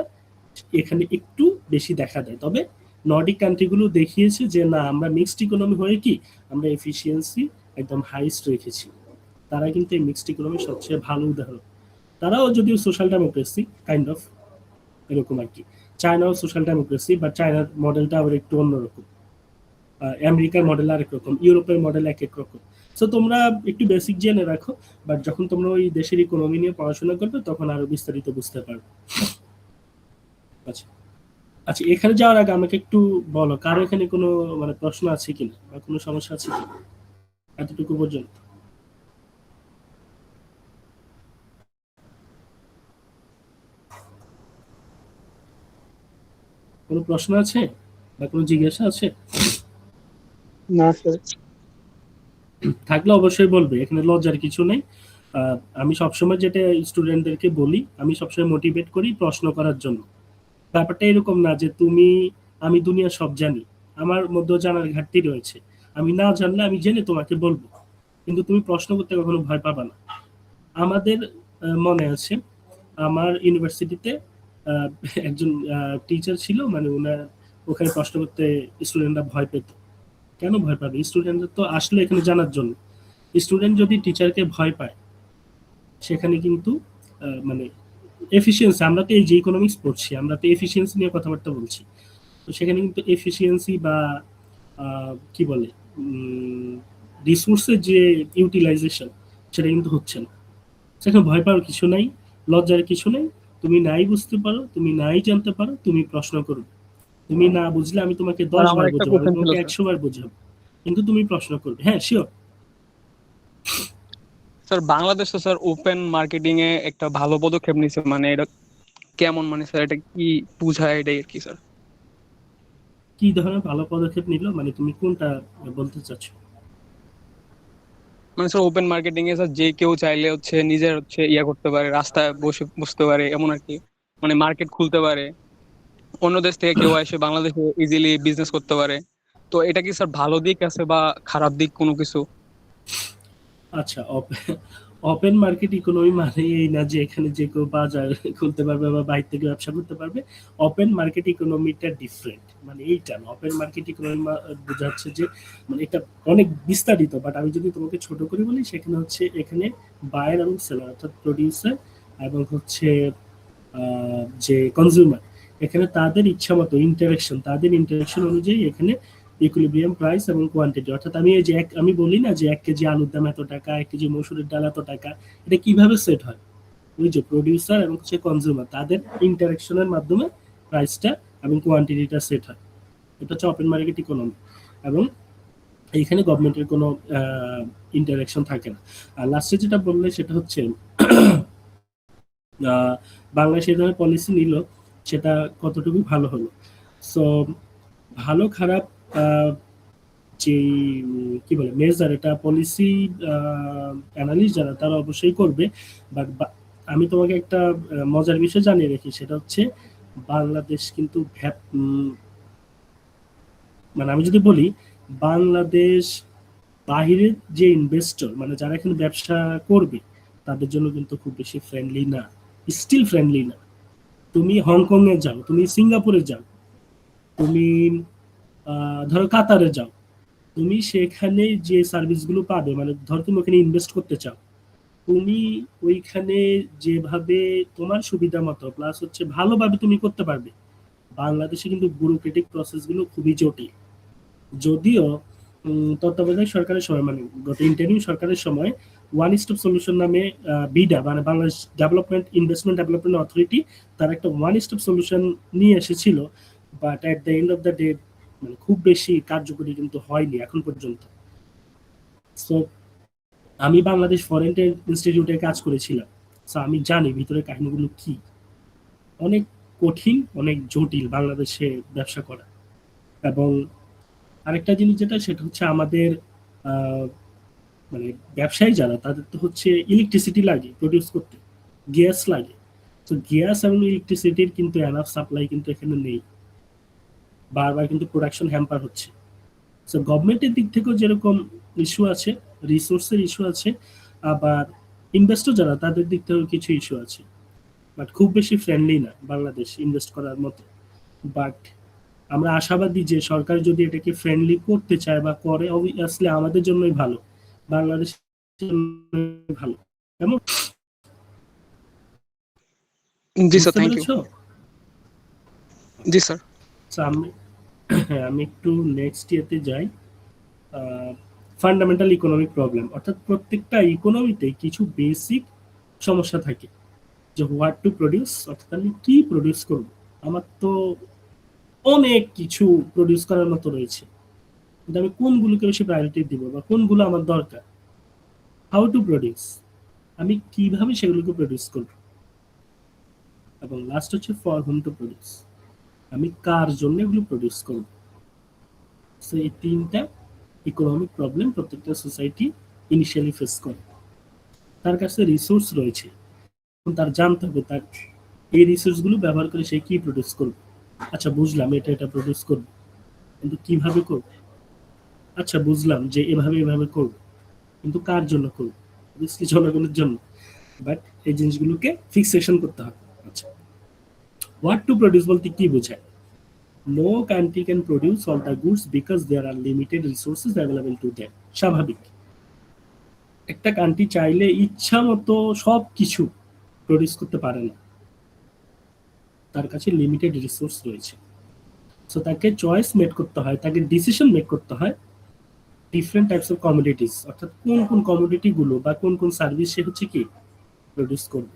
এখানে একটু বেশি দেখা দেয়। তবে নর্ডিক কান্ট্রিগুলো দেখিয়েছে যে না, আমরা মিক্সড ইকোনমি হয়ে কি আমরা এফিসিয়েন্সি একদম হাইস্ট রেখেছি। তারা কিন্তু এই মিক্সড ইকোনমির সবচেয়ে ভালো উদাহরণ। তারাও যদিও সোশ্যাল ডেমোক্রেসি কাইন্ড অফ এরকম আর কি। চায়নাও সোশ্যাল ডেমোক্রেসি, বা চায়নার মডেলটা আবার একটু অন্যরকম, আমেরিকার মডেল আরেক রকম, ইউরোপের মডেল এক এক রকম। সো তোমরা একটু বেসিক জেনে রাখো, বাট যখন তোমরা ওই দেশের ইকোনমি নিয়ে পড়াশোনা করবে তখন আরো বিস্তারিত বুঝতে পারবে। আচ্ছা আচ্ছা, এখানে যাওয়ার আগে আমাকে একটু বলো, কারো এখানে কোনো মানে প্রশ্ন আছে কিনা বা কোনো সমস্যা আছে কিনা এতটুকু পর্যন্ত? কোনো প্রশ্ন আছে বা কোনো জিজ্ঞাসা আছে? না স্যার। থাকলে অবশ্যই বলবে, এখানে লজ্জার কিছু নেই। আমি সবসময় যেটা স্টুডেন্টদেরকে বলি, আমি সবসময় মোটিভেট করি প্রশ্ন করার জন্য। ব্যাপারটা এরকম না যে আমি দুনিয়া সব জানি, আমার মধ্যেও জানার ঘাটতি রয়েছে, আমি না জানলে আমি জেনে তোমাকে বলবো, কিন্তু তুমি প্রশ্ন করতে কখনো ভয় পাবা না। আমাদের মনে আছে আমার ইউনিভার্সিটিতে একজন টিচার ছিল, মানে ওনার ওখানে প্রশ্ন করতে স্টুডেন্টরা ভয় পেত। কেন ভয় পাবে? স্টুডেন্টরা তো আসলে এখানে জানার জন্য। স্টুডেন্ট যদি টিচারকে ভয় পায়, সেখানে কিন্তু মানে এফিসিয়েন্সি, আমরা তো এই যে ইকোনমিক্স পড়ছি, আমরা তো এফিসিয়েন্সি নিয়ে কথাবার্তা বলছি, তো সেখানে কিন্তু এফিসিয়েন্সি বা কি বলে রিসোর্সের যে ইউটিলাইজেশন, সেটা কিন্তু হচ্ছে না। সেখানে ভয় পাওয়ার কিছু নাই, লজ্জার কিছু নাই। তুমি নাই বুঝতে পারো, তুমি নাই জানতে পারো, তুমি প্রশ্ন করবে। তুমি না বুঝলে আমি তোমাকে 10 আমার বার একটা বোঝাবো, আমি কোশ্চেন ছিল তোমাকে স্যার। 100 বার বোঝাবো, কিন্তু তুমি প্রশ্ন করবে। হ্যাঁ, শিওর। স্যার বাংলাদেশে স্যার ওপেন মার্কেটিং এ একটা ভালো পদক্ষেপ নিছে, মানে এটা কেমন, মানে স্যার এটা কি বুঝায় এটাই আর কি স্যার? কি ধরনের ভালো পদক্ষেপ নিল, মানে তুমি কোনটা বলতে চাচ্ছ? মানে স্যার ওপেন মার্কেটিং এ স্যার যে কেউ চাইলে হচ্ছে নিজের হচ্ছে ইয়া করতে পারে, রাস্তায় বসে বসতে পারে এমন আর কি, মানে মার্কেট খুলতে পারে, অন্য দেশ থেকে কেউ এসে বাংলাদেশে ইজিলি বিজনেস করতে পারে। তো এটা কি স্যার ভালো দিক আছে বা খারাপ দিক কোনো কিছু? আচ্ছা, ওপেন মার্কেট ইকোনমি মানে এই না যে এখানে যে কেউ বাজার খুলতে পারবে বা বাইরে থেকে ব্যবসা করতে পারবে। ওপেন মার্কেট ইকোনমিটা ডিফারেন্ট, মানে এইটা না। ওপেন মার্কেট ইকোনমি বোঝাচ্ছে যে মানে এটা অনেক বিস্তারিত, বাট আমি যদি তোমাকে ছোট করে বলি, সেখানে হচ্ছে এখানে বায়ার এবং সেলার অর্থাৎ প্রডিউসার এবং হচ্ছে যে কনজিউমার, এখানে তাদের ইচ্ছা মতো ইন্টারাকশন, তাদের ইন্টারাকশন অনুযায়ী এখানে ইকুইলিব্রিয়াম প্রাইস এবং কোয়ান্টিটি। অর্থাৎ আমি এই যে আমি বলি না যে 1 কেজি আলুর দাম এত টাকা, 1 কেজি মসুরের ডাল এত টাকা, এটা কিভাবে সেট হয়? ওই যে প্রোডিউসার এবং হচ্ছে কনজিউমার, তাদের ইন্টারাকশনের মাধ্যমে প্রাইসটা এবং কোয়ান্টিটিটা সেট হয়। এটা হচ্ছে ওপেন মার্কেট ইকোনমি, এবং এইখানে গভর্নমেন্টের কোনো ইন্টারাকশন থাকে না। আর লাস্টে যেটা বললে সেটা হচ্ছে বাংলাদেশ এই ধরনের পলিসি নিল, সেটা কতটুকু ভালো হলো। সো ভালো খারাপ যে কি বলে মেজার, এটা পলিসি অ্যানালিস্ট যারা তারা অবশ্যই করবে। বাট আমি তোমাকে একটা মজার বিষয় জানিয়ে রাখি, সেটা হচ্ছে বাংলাদেশ কিন্তু মানে আমি যদি বলি বাংলাদেশ বাহিরের যে ইনভেস্টর, মানে যারা এখানে ব্যবসা করবে, তাদের জন্য কিন্তু খুব বেশি ফ্রেন্ডলি না, স্টিল ফ্রেন্ডলি না। তুমি হংকং এ যাও, তুমি সিঙ্গাপুরে যাও, তুমি ধরো কাতারে যাও, তুমি সেখানে যে সার্ভিসগুলো পাবে, মানে ধরো তুমি ওখানে ইনভেস্ট করতে চাও, তুমি ওইখানে যেভাবে তোমার সুবিধা মতো প্লাস হচ্ছে ভালোভাবে তুমি করতে পারবে। বাংলাদেশে কিন্তু ব্যুরোক্রেটিক প্রসেসগুলো খুবই জটিল। যদিও তত্ত্বাবধায়ক সরকারের সময়, মানে গত ইন্টারিম সরকারের সময় ওয়ান স্টপ সলিউশন নামে বিডা, মানে বাংলাদেশ ইনভেস্টমেন্ট ডেভেলপমেন্ট অথরিটি, তার একটা ওয়ান স্টপ সলিউশন নিয়ে এসেছিল। But at the end of the day মানে খুব বেশি কার্যকরী কিন্তু হয়নি এখন পর্যন্ত। সো আমি বাংলাদেশ ফরেন ট্রেড ইনস্টিটিউটে কাজ করেছিলাম, সো আমি জানি ভিতরে কাহিনীগুলো কি। অনেক কঠিন, অনেক জটিল বাংলাদেশে ব্যবসা করা। এবং আরেকটা জিনিস যেটা, সেটা হচ্ছে আমাদের মানে ব্যবসায়ী যারা, তাদের তো হচ্ছে ইলেকট্রিসিটি লাগে প্রডিউস করতে, গ্যাস লাগে। তো গ্যাস এবং ইলেকট্রিসিটির কিন্তু এনাফ সাপ্লাই কিন্তু এখানে নেই, বারবার কিন্তু প্রোডাকশন হ্যাম্পার হচ্ছে। সো গভর্নমেন্টের দিক থেকেও যেরকম ইস্যু আছে, রিসোর্সের ইস্যু আছে, আবার ইনভেস্টর যারা, তাদের দিক থেকেও কিছু ইস্যু আছে। বাট খুব বেশি ফ্রেন্ডলি না বাংলাদেশ ইনভেস্ট করার মতো। বাট আমরা আশাবাদী যে সরকার যদি এটাকে ফ্রেন্ডলি করতে চায় বা করে, অবভিয়াসলি আমাদের জন্যই ভালো, বাংলাদেশের জন্য ভালো। কেমন? জি স্যার, বুঝতে থ্যাংক ইউ। পেরেছো? জি স্যার। আমি একটু নেক্সট ইয়েতে যাই। ফান্ডামেন্টাল ইকোনমিক প্রবলেম, অর্থাৎ প্রত্যেকটা ইকোনমিতে কিছু বেসিক সমস্যা থাকে, যে হোয়াট টু প্রডিউস, অর্থাৎ আমি কি প্রডিউস করব। আমার তো অনেক কিছু প্রডিউস করার মতো রয়েছে, কিন্তু আমি কোনগুলোকে বেশি প্রায়োরিটি দিব বা কোনগুলো আমার দরকার। হাউ টু প্রডিউস, আমি কিভাবে সেগুলোকে প্রডিউস করব। এবং লাস্ট হচ্ছে ফর হোম টু প্রডিউস, আমি কার জন্য এগুলো প্রডিউস করব। সো এই তিনটা ইকোনমিক প্রবলেম প্রত্যেকটা সোসাইটি ইনিশিয়ালি ফেস করে। তার কাছে রিসোর্স রয়েছে, তার জানতে হবে তার এই রিসোর্সগুলো ব্যবহার করে সে কি প্রডিউস করবে। আচ্ছা বুঝলাম এটা প্রডিউস করবে, কিন্তু কিভাবে করবে? আচ্ছা বুঝলাম যে এভাবে করবে, কিন্তু কার জন্য করবে? অবভিয়াসলি জনগণের জন্য। বাট এই জিনিসগুলোকে ফিক্সেশন করতে হবে। আচ্ছা, হোয়াট টু প্রডিউস বলতে কি বোঝায়? No country can produce all the goods because there are limited resources available to them. স্বাভাবিক, একটা কান্ট্রি চাইলে ইচ্ছা মতো সব কিছু প্রডিউস করতে পারে না, তার কাছে লিমিটেড রিসোর্স রয়েছে। সো তাকে চয়েস মেক করতে হয়, তাকে ডিসিশন মেক করতে হয় ডিফারেন্ট টাইপস অফ কমোডিটিস, অর্থাৎ কোন কোন কমোডিটি গুলো বা কোন কোন সার্ভিস সে হচ্ছে কি প্রডিউস করবে।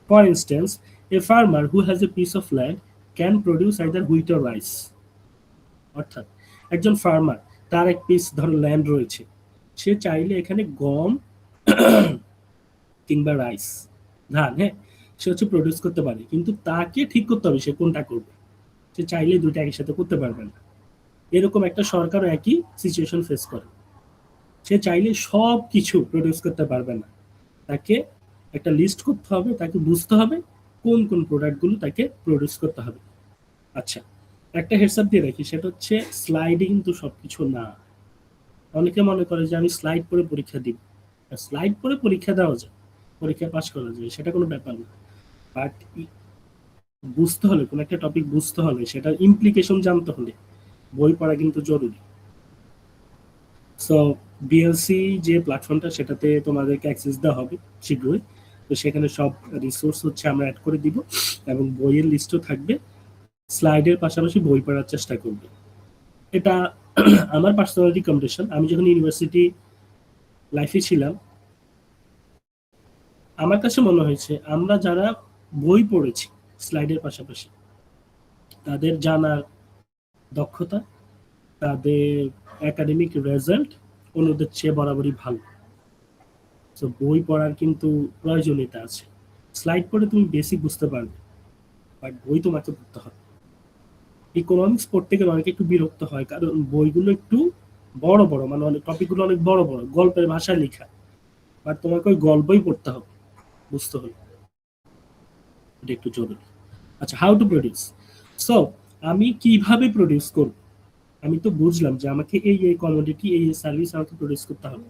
For instance, a farmer who has a piece of land can produce either wheat or rice. অর্থাৎ একজন ফার্মার, তার এক পিস ধরো ল্যান্ড রয়েছে, সে চাইলে এখানে গম কিংবা রাইস, ধান, হ্যাঁ, সে হচ্ছে প্রডিউস করতে পারে, কিন্তু তাকে ঠিক করতে হবে সে কোনটা করবে। সে চাইলে দুইটা একই সাথে করতে পারবে না। এরকম একটা সরকারও একই সিচুয়েশন ফেস করে, সে চাইলে সব কিছু প্রডিউস করতে পারবে না, তাকে একটা লিস্ট করতে হবে, তাকে বুঝতে হবে কোন কোন প্রোডাক্টগুলো তাকে প্রডিউস করতে হবে। আচ্ছা, একটা হেডসআপ দিয়ে রাখি, সেটা হচ্ছে স্লাইডে কিন্তু সবকিছু না। অনেকে মনে করে যে আমি স্লাইড পরে পরীক্ষা দিব, স্লাইড পরে পরীক্ষা দেওয়া যায়, পরীক্ষা পাস করা যায়, সেটা কোনো ব্যাপার না। বাট বুঝতে হলে, কোনো একটা টপিক বুঝতে হলে, সেটার ইমপ্লিকেশন জানতে হলে বই পড়া কিন্তু জরুরি। সো বিএলসি যে প্ল্যাটফর্মটা, সেটাতে তোমাদেরকে অ্যাক্সেস দেওয়া হবে শীঘ্রই। তো সেখানে সব রিসোর্স হচ্ছে আমরা অ্যাড করে দিব, এবং বইয়ের লিস্টও থাকবে। স্লাইডের পাশাপাশি বই পড়ার চেষ্টা করবে। এটা আমার পার্সোনাল রিকমেন্ডেশন, আমি যখন ইউনিভার্সিটি লাইফে ছিলাম, আমার কাছে মনে হয়েছে আমরা যারা বই পড়েছি স্লাইডের পাশাপাশি, তাদের জানার দক্ষতা, তাদের একাডেমিক রেজাল্ট অন্যদের চেয়ে বরাবরই ভালো। তো বই পড়ার কিন্তু প্রয়োজনীয়তা আছে। স্লাইড পড়ে তুমি বেসিক বুঝতে পারবে, বাট বই তোমাকে পড়তে হবে। ইকোনমিক্স পড়তে গেলে অনেকে একটু বিরক্ত হয়, কারণ বইগুলো একটু বড় বড়, মানে অনেক টপিকগুলো অনেক বড় বড়, গল্পের ভাষায় লেখা, বাট তোমাকে ওই গল্পই পড়তে হবে, বুঝতে হবে, এটা একটু জরুরি। আচ্ছা, হাউ টু প্রডিউস। সো আমি কিভাবে প্রডিউস করব? আমি তো বুঝলাম যে আমাকে এই এই কমোডিটি, এই এই সার্ভিস আমাকে প্রডিউস করতে হবে।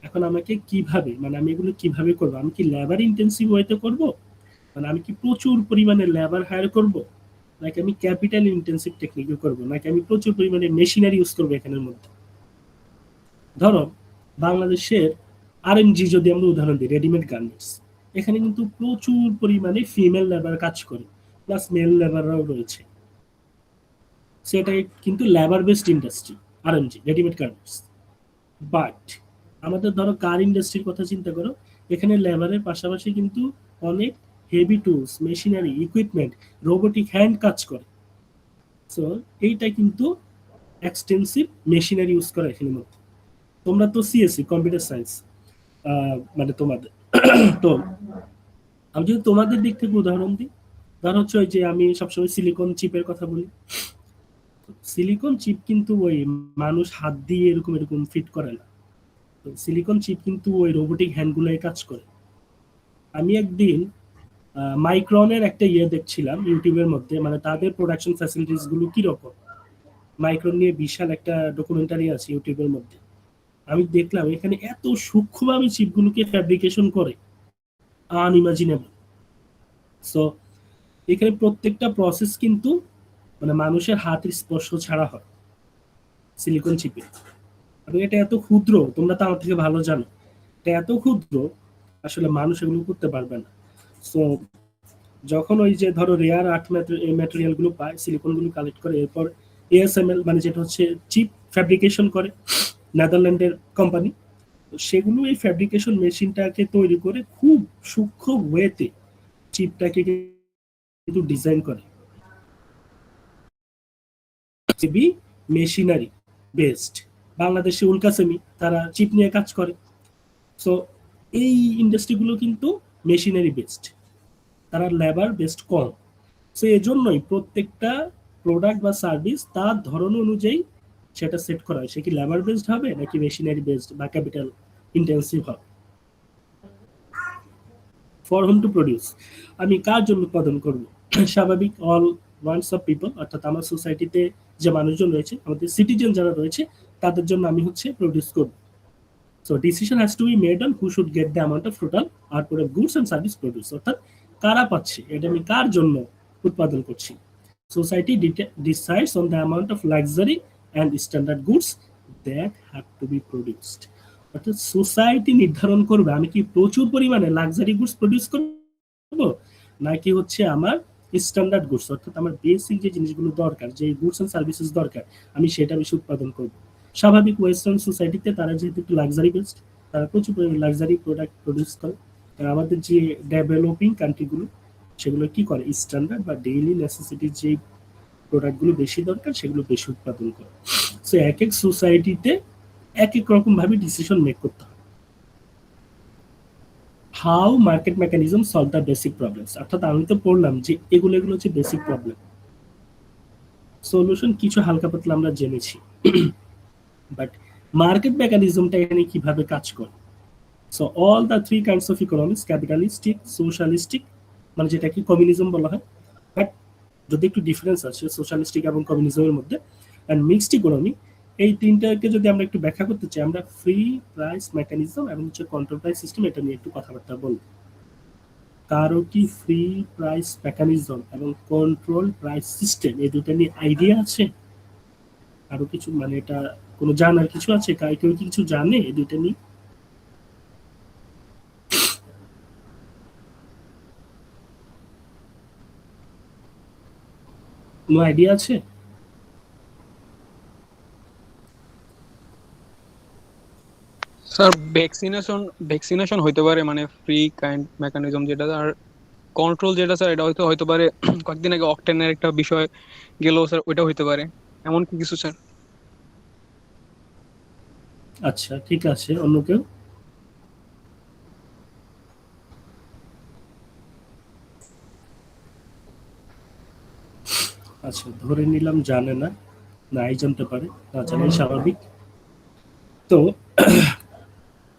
এখন আমাকে কিভাবে, মানে আমি এগুলো কিভাবে করবো? আমি কি লেবার ইন্টেন্সিভ ওয়েতে করব, মানে আমি কি প্রচুর পরিমাণে লেবার হায়ার করব, নাকি আমি ক্যাপিটাল ইন্টেন্সিভ টেকনিকে করব, নাকি আমি প্রচুর পরিমাণে মেশিনারি ইউজ করবো এখানের মধ্যে? ধরো বাংলাদেশের আরএনজি যদি আমরা উদাহরণ দিই, রেডিমেড গার্মেন্টস, এখানে কিন্তু প্রচুর পরিমাণে ফিমেল লেবার কাজ করে, প্লাস মেল লেবাররাও রয়েছে। সেটাই কিন্তু labour based industry RNG, readymade garments. But আমাদের ধরো কার ইন্ডাস্ট্রির কথা চিন্তা করো, এখানে লেবারের পাশাপাশি কিন্তু অনেক heavy tools, machinery, equipment, robotic hand কাজ করে। সো এইটা কিন্তু এক্সটেন্সিভ মেশিনারি ইউজ করা এখানে মধ্যে। তোমরা তো সিএসসি কম্পিউটার সায়েন্স, মানে তোমাদের তো আমি যদি তোমাদের দিক থেকে উদাহরণ দিই, ধর হচ্ছে ওই যে আমি সবসময় সিলিকন চিপের কথা বলি। সিলিকন চিপ কিন্তু ওই মানুষ হাত দিয়ে এরকম এরকম ফিট করে না, সিলিকন চিপ কিন্তু ওই রোবোটিক হ্যান্ডগুলোয় কাজ করে। আমি একদিন মাইক্রনের একটা দেখছিলাম ইউটিউবের মধ্যে, মানে তাদের প্রোডাকশন ফ্যাসিলিটিস গুলো কিরকম। মাইক্রন নিয়ে বিশাল একটা ডকুমেন্টারি আছে ইউটিউবের মধ্যে। আমি দেখলাম এখানে এত সূক্ষ্মভাবে চিপগুলোকে ফ্যাব্রিকেশন করে, আনইমাজিনেবল। সো এখানে প্রত্যেকটা প্রসেস কিন্তু মানে মানুষের হাতের স্পর্শ ছাড়া হয় সিলিকন চিপে। এবং এটা এত ক্ষুদ্র, তোমরা তো আমার থেকে ভালো জানো, এটা এত ক্ষুদ্র আসলে মানুষ এগুলো করতে পারবে না। সো যখন ওই যে ধরো রেয়ার আর্থ ম্যাটেরিয়াল গুলো পায়, সিলিকন গুলো কালেক্ট করে, এরপর এএসএমএল মানে যেটা হচ্ছে চিপ ফ্যাব্রিকেশন করে নেদারল্যান্ডের কোম্পানি, সেগুলো এই ফ্যাব্রিকেশন মেশিনটাকে তৈরি করে খুব সূক্ষ্ম ওয়েতে চিপটাকে কিন্তু ডিজাইন করে। সিবি মেশিনারি বেসড, বাংলাদেশে উল্কাসেমি তারা চিপ নিয়ে কাজ করে। সো এই ইন্ডাস্ট্রিগুলো কিন্তু মেশিনারি বেসড, তারা লেবার বেসড কম। সো এজন্যই প্রত্যেকটা প্রোডাক্ট বা সার্ভিস তার ধরন অনুযায়ী সেটা সেট করা হয়, সে কি লেবার বেসড হবে নাকি মেশিনারি বেসড বা ক্যাপিটাল ইন্টেন্সিভ হবে। ফর হোম টু প্রডিউস, আমি কার জন্য উৎপাদন করব? স্বাভাবিক অল ওয়ান্টস অফ পিপল, অর্থাৎ আমার সোসাইটিতে যে মানুষজন রয়েছে, আমাদের সিটিজেন যারা রয়েছে, তাদের জন্য আমি হচ্ছে প্রডিউস করব। So decision has to be made on who should get the amount of total output of goods and service produce, অর্থাৎ কারা পাচ্ছে, এটা আমি কার জন্য উৎপাদন করছি। Society decides on the amount of luxury and standard goods that have to B produced, অর্থাৎ সোসাইটি নির্ধারণ করবে আমি কি প্রচুর পরিমাণে লাক্সারি গুডস প্রডিউস করব, নাকি হচ্ছে আমার স্ট্যান্ডার্ড গুডস, অর্থাৎ আমার বেসিক যে জিনিসগুলো দরকার, যে গুডস এন্ড সার্ভিসেস দরকার, আমি সেটা বেশি উৎপাদন করব। স্বাভাবিক ওয়েস্টার্ন সোসাইটিতে তারা যেহেতু একটু লাক্সারি বেসড, তারা প্রচুর পরিমাণে লাক্সারি প্রোডাক্ট প্রডিউস করে। আর আমাদের যে ডেভেলপিং কান্ট্রিগুলো, সেগুলো কি করে, স্ট্যান্ডার্ড বা ডেইলি নেসেসিটির যে প্রোডাক্টগুলো বেশি দরকার সেগুলো বেশি উৎপাদন করে। সো এক এক সোসাইটিতে এক এক রকম ভাবে ডিসিশন মেক করতে হয়। How market mechanism solve the basic problems, অর্থাৎ আমি তো পড়লাম যে এগুলো হচ্ছে বেসিক প্রবলেম, সলিউশন কিছু হালকা পাতলা আমরা জেনেছি, বাট মার্কেট মেকানিজমটা এখানে কিভাবে কাজ করে। So all the three kinds of economics, capitalistic, socialistic, মানে যেটাকে কমিউনিজম বলা হয়, বাট যদি একটু ডিফারেন্স আছে সোশ্যালিস্টিক এবং কমিউনিজমের মধ্যে, অ্যান্ড মিক্সড ইকোনমি, এই তিনটাকে যদি আমরা একটু ব্যাখ্যা করতে চাই, আমরা ফ্রি প্রাইস মেকানিজম এবং হচ্ছে কন্ট্রোল প্রাইস সিস্টেম, এটা নিয়ে একটু কথাবার্তা বলবো। কারো কি ফ্রি প্রাইস মেকানিজম এবং কন্ট্রোল প্রাইস সিস্টেম এই দুটো নিয়ে আইডিয়া আছে? আরো কিছু মানে এটা কোনো জানার কিছু আছে? কেউ কি কিছু জানে এই দুটো নিয়ে? কোনো আইডিয়া আছে? স্যার ভ্যাকসিনেশন হইতে পারে, মানে ফ্রি কাইন্ড মেকানিজম যেটা, আর কন্ট্রোল যেটা স্যার এটা হয়তো হইতে পারে। কয়েকদিন আগে অকটেনের একটা বিষয় গেল স্যার, ওইটা হইতে পারে, এমন কি কিছু স্যার? আচ্ছা ঠিক আছে, অন্য কেউ? আচ্ছা ধরে নিলাম জানে না, নাই জানতে পারে, না জানাই স্বাভাবিক। তো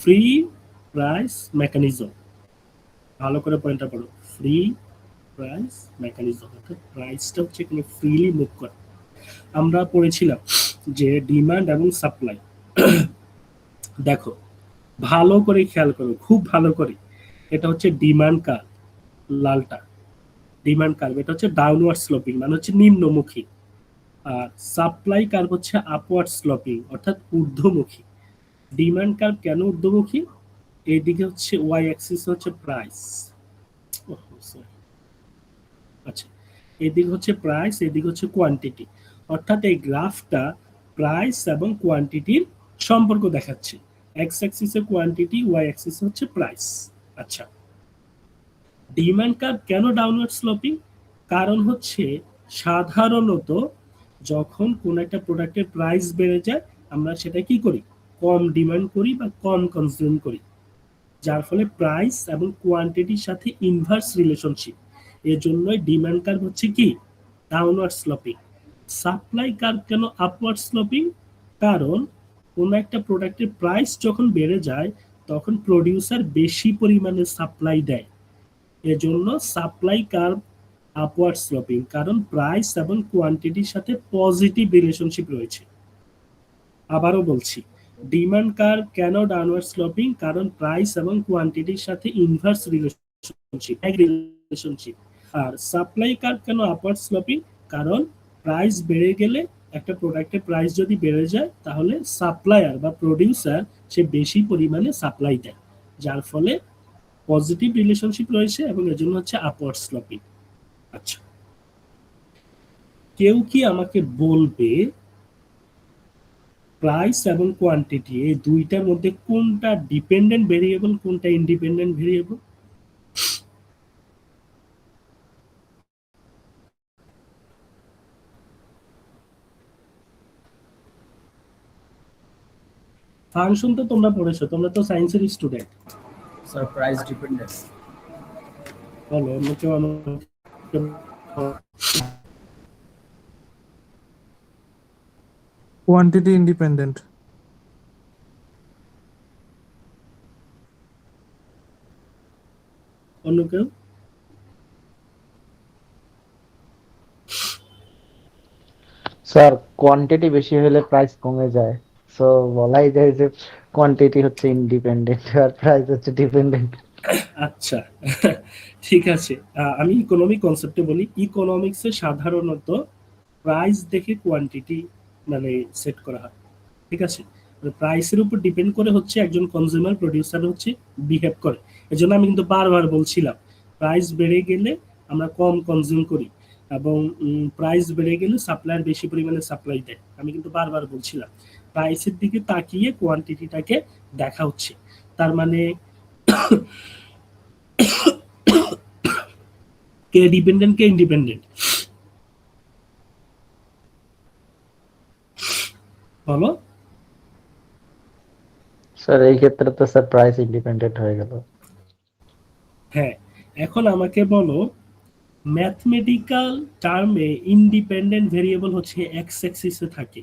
ফ্রি প্রাইস মেকানিজম, ভালো করে পয়েন্টটা পড়ো। ফ্রি প্রাইস মেকানিজম অর্থাৎ প্রাইসটা হচ্ছে এখানে ফ্রিলি মুভ করে। আমরা পড়েছিলাম যে ডিমান্ড এবং সাপ্লাই। দেখো ভালো করে খেয়াল করো, খুব ভালো করে, এটা হচ্ছে ডিমান্ড কার্ভ, লালটা ডিমান্ড কার্ভ, এটা হচ্ছে ডাউনওয়ার্ড স্লোপিং মানে হচ্ছে নিম্নমুখী। আর সাপ্লাই কার্ভ হচ্ছে আপওয়ার্ড স্লোপিং অর্থাৎ ঊর্ধ্বমুখী। ডিমান্ড কার্ভ কেন ঊর্ধ্বমুখী? এইদিকে হচ্ছে ওয়াই অ্যাক্সিস হচ্ছে প্রাইস, আচ্ছা এদিকে হচ্ছে প্রাইস, এদিকে হচ্ছে কোয়ান্টিটি, অর্থাৎ এই গ্রাফটা প্রাইস এবং কোয়ান্টিটির সম্পর্ক দেখাচ্ছে। এক্স অ্যাক্সিসে কোয়ান্টিটি, ওয়াই অ্যাক্সিসে হচ্ছে প্রাইস। আচ্ছা ডিমান্ড কার্ভ কেন ডাউনওয়ার্ড স্লোপিং? কারণ হচ্ছে সাধারণত যখন কোন একটা প্রোডাক্টের প্রাইস বেড়ে যায় আমরা সেটা কি করি, কম ডিমান্ড করি বা কম কনজিউম করি, যার ফলে প্রাইস এবং কোয়ান্টিটির সাথে ইনভার্স রিলেশনশিপ। এর জন্যই ডিমান্ড কার্ভ হচ্ছে কি ডাউনওয়ার্ড স্লোপিং। সাপ্লাই কার্ভ কেন আপওয়ার্ড স্লোপিং? কারণ কোন একটা প্রোডাক্টের প্রাইস যখন বেড়ে যায় তখন প্রোডিউসার বেশি পরিমাণে সাপ্লাই দেয়, এজন্য সাপ্লাই কার্ভ আপওয়ার্ড স্লোপিং, কারণ প্রাইস এবং কোয়ান্টিটির সাথে পজিটিভ রিলেশনশিপ রয়েছে। আবারও বলছি, ডিমান্ড কার্ভ কেন ডাউনওয়ার্ড স্লোপিং? কারণ প্রাইস এবং কোয়ান্টিটির সাথে ইনভার্স রিলেশনশিপ। আর সাপ্লাই কার্ভ কেন আপওয়ার্ড স্লোপিং? কারণ প্রাইস বেড়ে গেলে একটা প্রোডাক্টের প্রাইস যদি বেড়ে যায় তাহলে সাপ্লায়ার বা প্রোডিউসার সে বেশি পরিমাণে সাপ্লাই দেয়, যার ফলে পজিটিভ রিলেশনশিপ রয়েছে এবং এর জন্য হচ্ছে আপওয়ার্ড স্লোপিং। আচ্ছা কেউ কি আমাকে বলবে প্রাইস এবং কোয়ান্টিটি এই দুইটার মধ্যে কোনটা ডিপেন্ডেন্ট ভেরিয়েবল, কোনটা ইন্ডিপেন্ডেন্ট ভেরিয়েবল? ফাংশন তো তোমরা পড়েছো, তোমরা তো সায়েন্সের স্টুডেন্ট। Sir price dependence. বলো অন্য কেউ আমাকে। Quantity independent. অন্য কেউ? স্যার কোয়ান্টিটি বেশি হলে প্রাইস কমে যায়, সো বলাই যায় যে কোয়ান্টিটি হচ্ছে ইন্ডিপেন্ডেন্ট আর প্রাইস হচ্ছে ডিপেন্ডেন্ট। আচ্ছা ঠিক আছে, আমি ইকোনমিক কনসেপ্টে বলি। ইকোনমিক্সে সাধারণত প্রাইস দেখে কোয়ান্টিটি মানে সেট করা হয়, ঠিক আছে? প্রাইসের উপর ডিপেন্ড করে হচ্ছে একজন কনজিউমার প্রোডিউসার হচ্ছে বিহেভ করে। এজন্য আমি কিন্তু বারবার বলছিলাম প্রাইস বেড়ে গেলে আমরা কম কনজিউম করি এবং প্রাইস বেড়ে গেলে সাপ্লায়ার বেশি পরিমাণে সাপ্লাই দেয়। আমি কিন্তু বারবার বলছিলাম প্রাইসের দিকে তাকিয়ে কোয়ান্টিটিটাকে দেখা হচ্ছে। তার মানে কে ডিপেন্ডেন্ট কে ইন্ডিপেন্ডেন্ট বলো? স্যার এই ক্ষেত্রে তো স্যার প্রাইস ইন্ডিপেন্ডেন্ট হয়ে গেল। হ্যাঁ, এখন আমাকে বলো ম্যাথমেটিক্যাল টার্মে ইন্ডিপেন্ডেন্ট ভেরিয়েবল হচ্ছে এক্স অ্যাক্সিসে থাকে,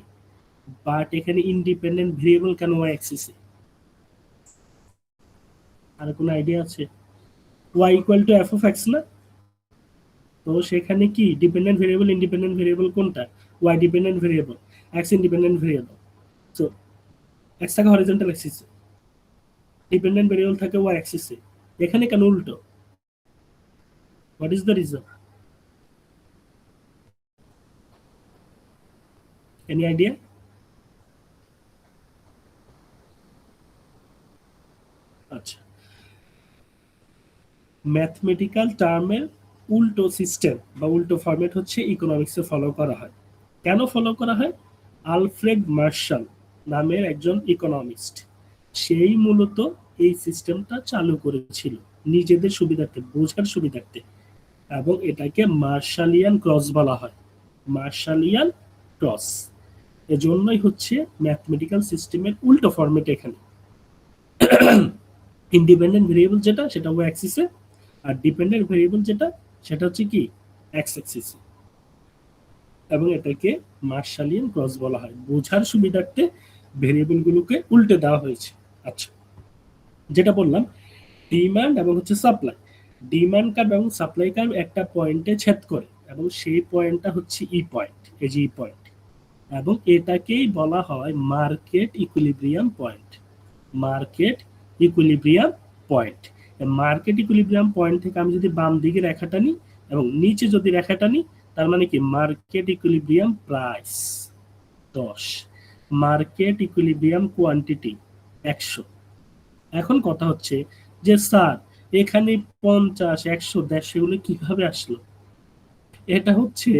বাট এখানে ইন্ডিপেন্ডেন্ট ভেরিয়েবল কেন ওয়াই অ্যাক্সিসে? আর কোনো আইডিয়া আছে? Y equal to f of x না? তো সেখানে কি ডিপেন্ডেন্ট ভেরিয়েবল ইন্ডিপেন্ডেন্ট ভেরিয়েবল কোনটা? Y dependent variable, x independent variable. So x থাকে হরিজন্টাল অ্যাক্সিসে, ডিপেন্ডেন্ট ভেরিয়েবল থাকে ওয়াই অ্যাক্সিসে, এখানে কেন উল্টো? What is the reason? Any idea? আচ্ছা ম্যাথমেটিক্যাল টার্মের উল্টো সিস্টেম বা উল্টো ফরম্যাট হচ্ছে ইকোনমিক্সে ফলো করা হয়। কেন ফলো করা হয়? আলফ্রেড মার্শাল নামের একজন ইকোনমিস্ট, সেই মূলত এই সিস্টেমটা চালু করেছিল নিজেদের সুবিধার্থে, বোঝার সুবিধার্থে, এবং এটাকে মার্শালিয়ান ক্রস বলা হয়। মার্শালিয়ান ক্রস এজন্যই হচ্ছে ম্যাথমেটিক্যাল সিস্টেমের উল্টো ফরম্যাট। এখানে ইন্ডিপেন্ডেন্ট ভেরিয়েবল যেটা সেটা ওয়াই অ্যাক্সিসে, আর ডিপেন্ডেন্ট ভেরিয়েবল যেটা সেটা হচ্ছে কি এক্স অ্যাক্সিসে, এবং এটাকে মার্শালিয়ান ক্রস বলা হয়। বোঝার সুবিধার্থে ভেরিয়েবল গুলোকে উল্টে দেওয়া হয়েছে। আচ্ছা, যেটা বললাম ডিমান্ড এবং হচ্ছে সাপ্লাই, ডিমান্ড কার্ভ এবং সাপ্লাই কার্ভ একটা পয়েন্টে ছেদ করে, এবং সেই পয়েন্টটা হচ্ছে ই পয়েন্ট, এই যে ই পয়েন্ট, এবং এটাকেই বলা হয় market equilibrium point. Market equilibrium point. Market equilibrium point থেকে আমি যদি বাম দিকে রেখাটা নিই এবং নিচে যদি রেখাটা নিই, তার মানে কি market equilibrium price 10, market equilibrium quantity 100। এখন কথা হচ্ছে যে স্যার এখানে 50, 100, 150 এগুলো কিভাবে আসলো? এটা হচ্ছে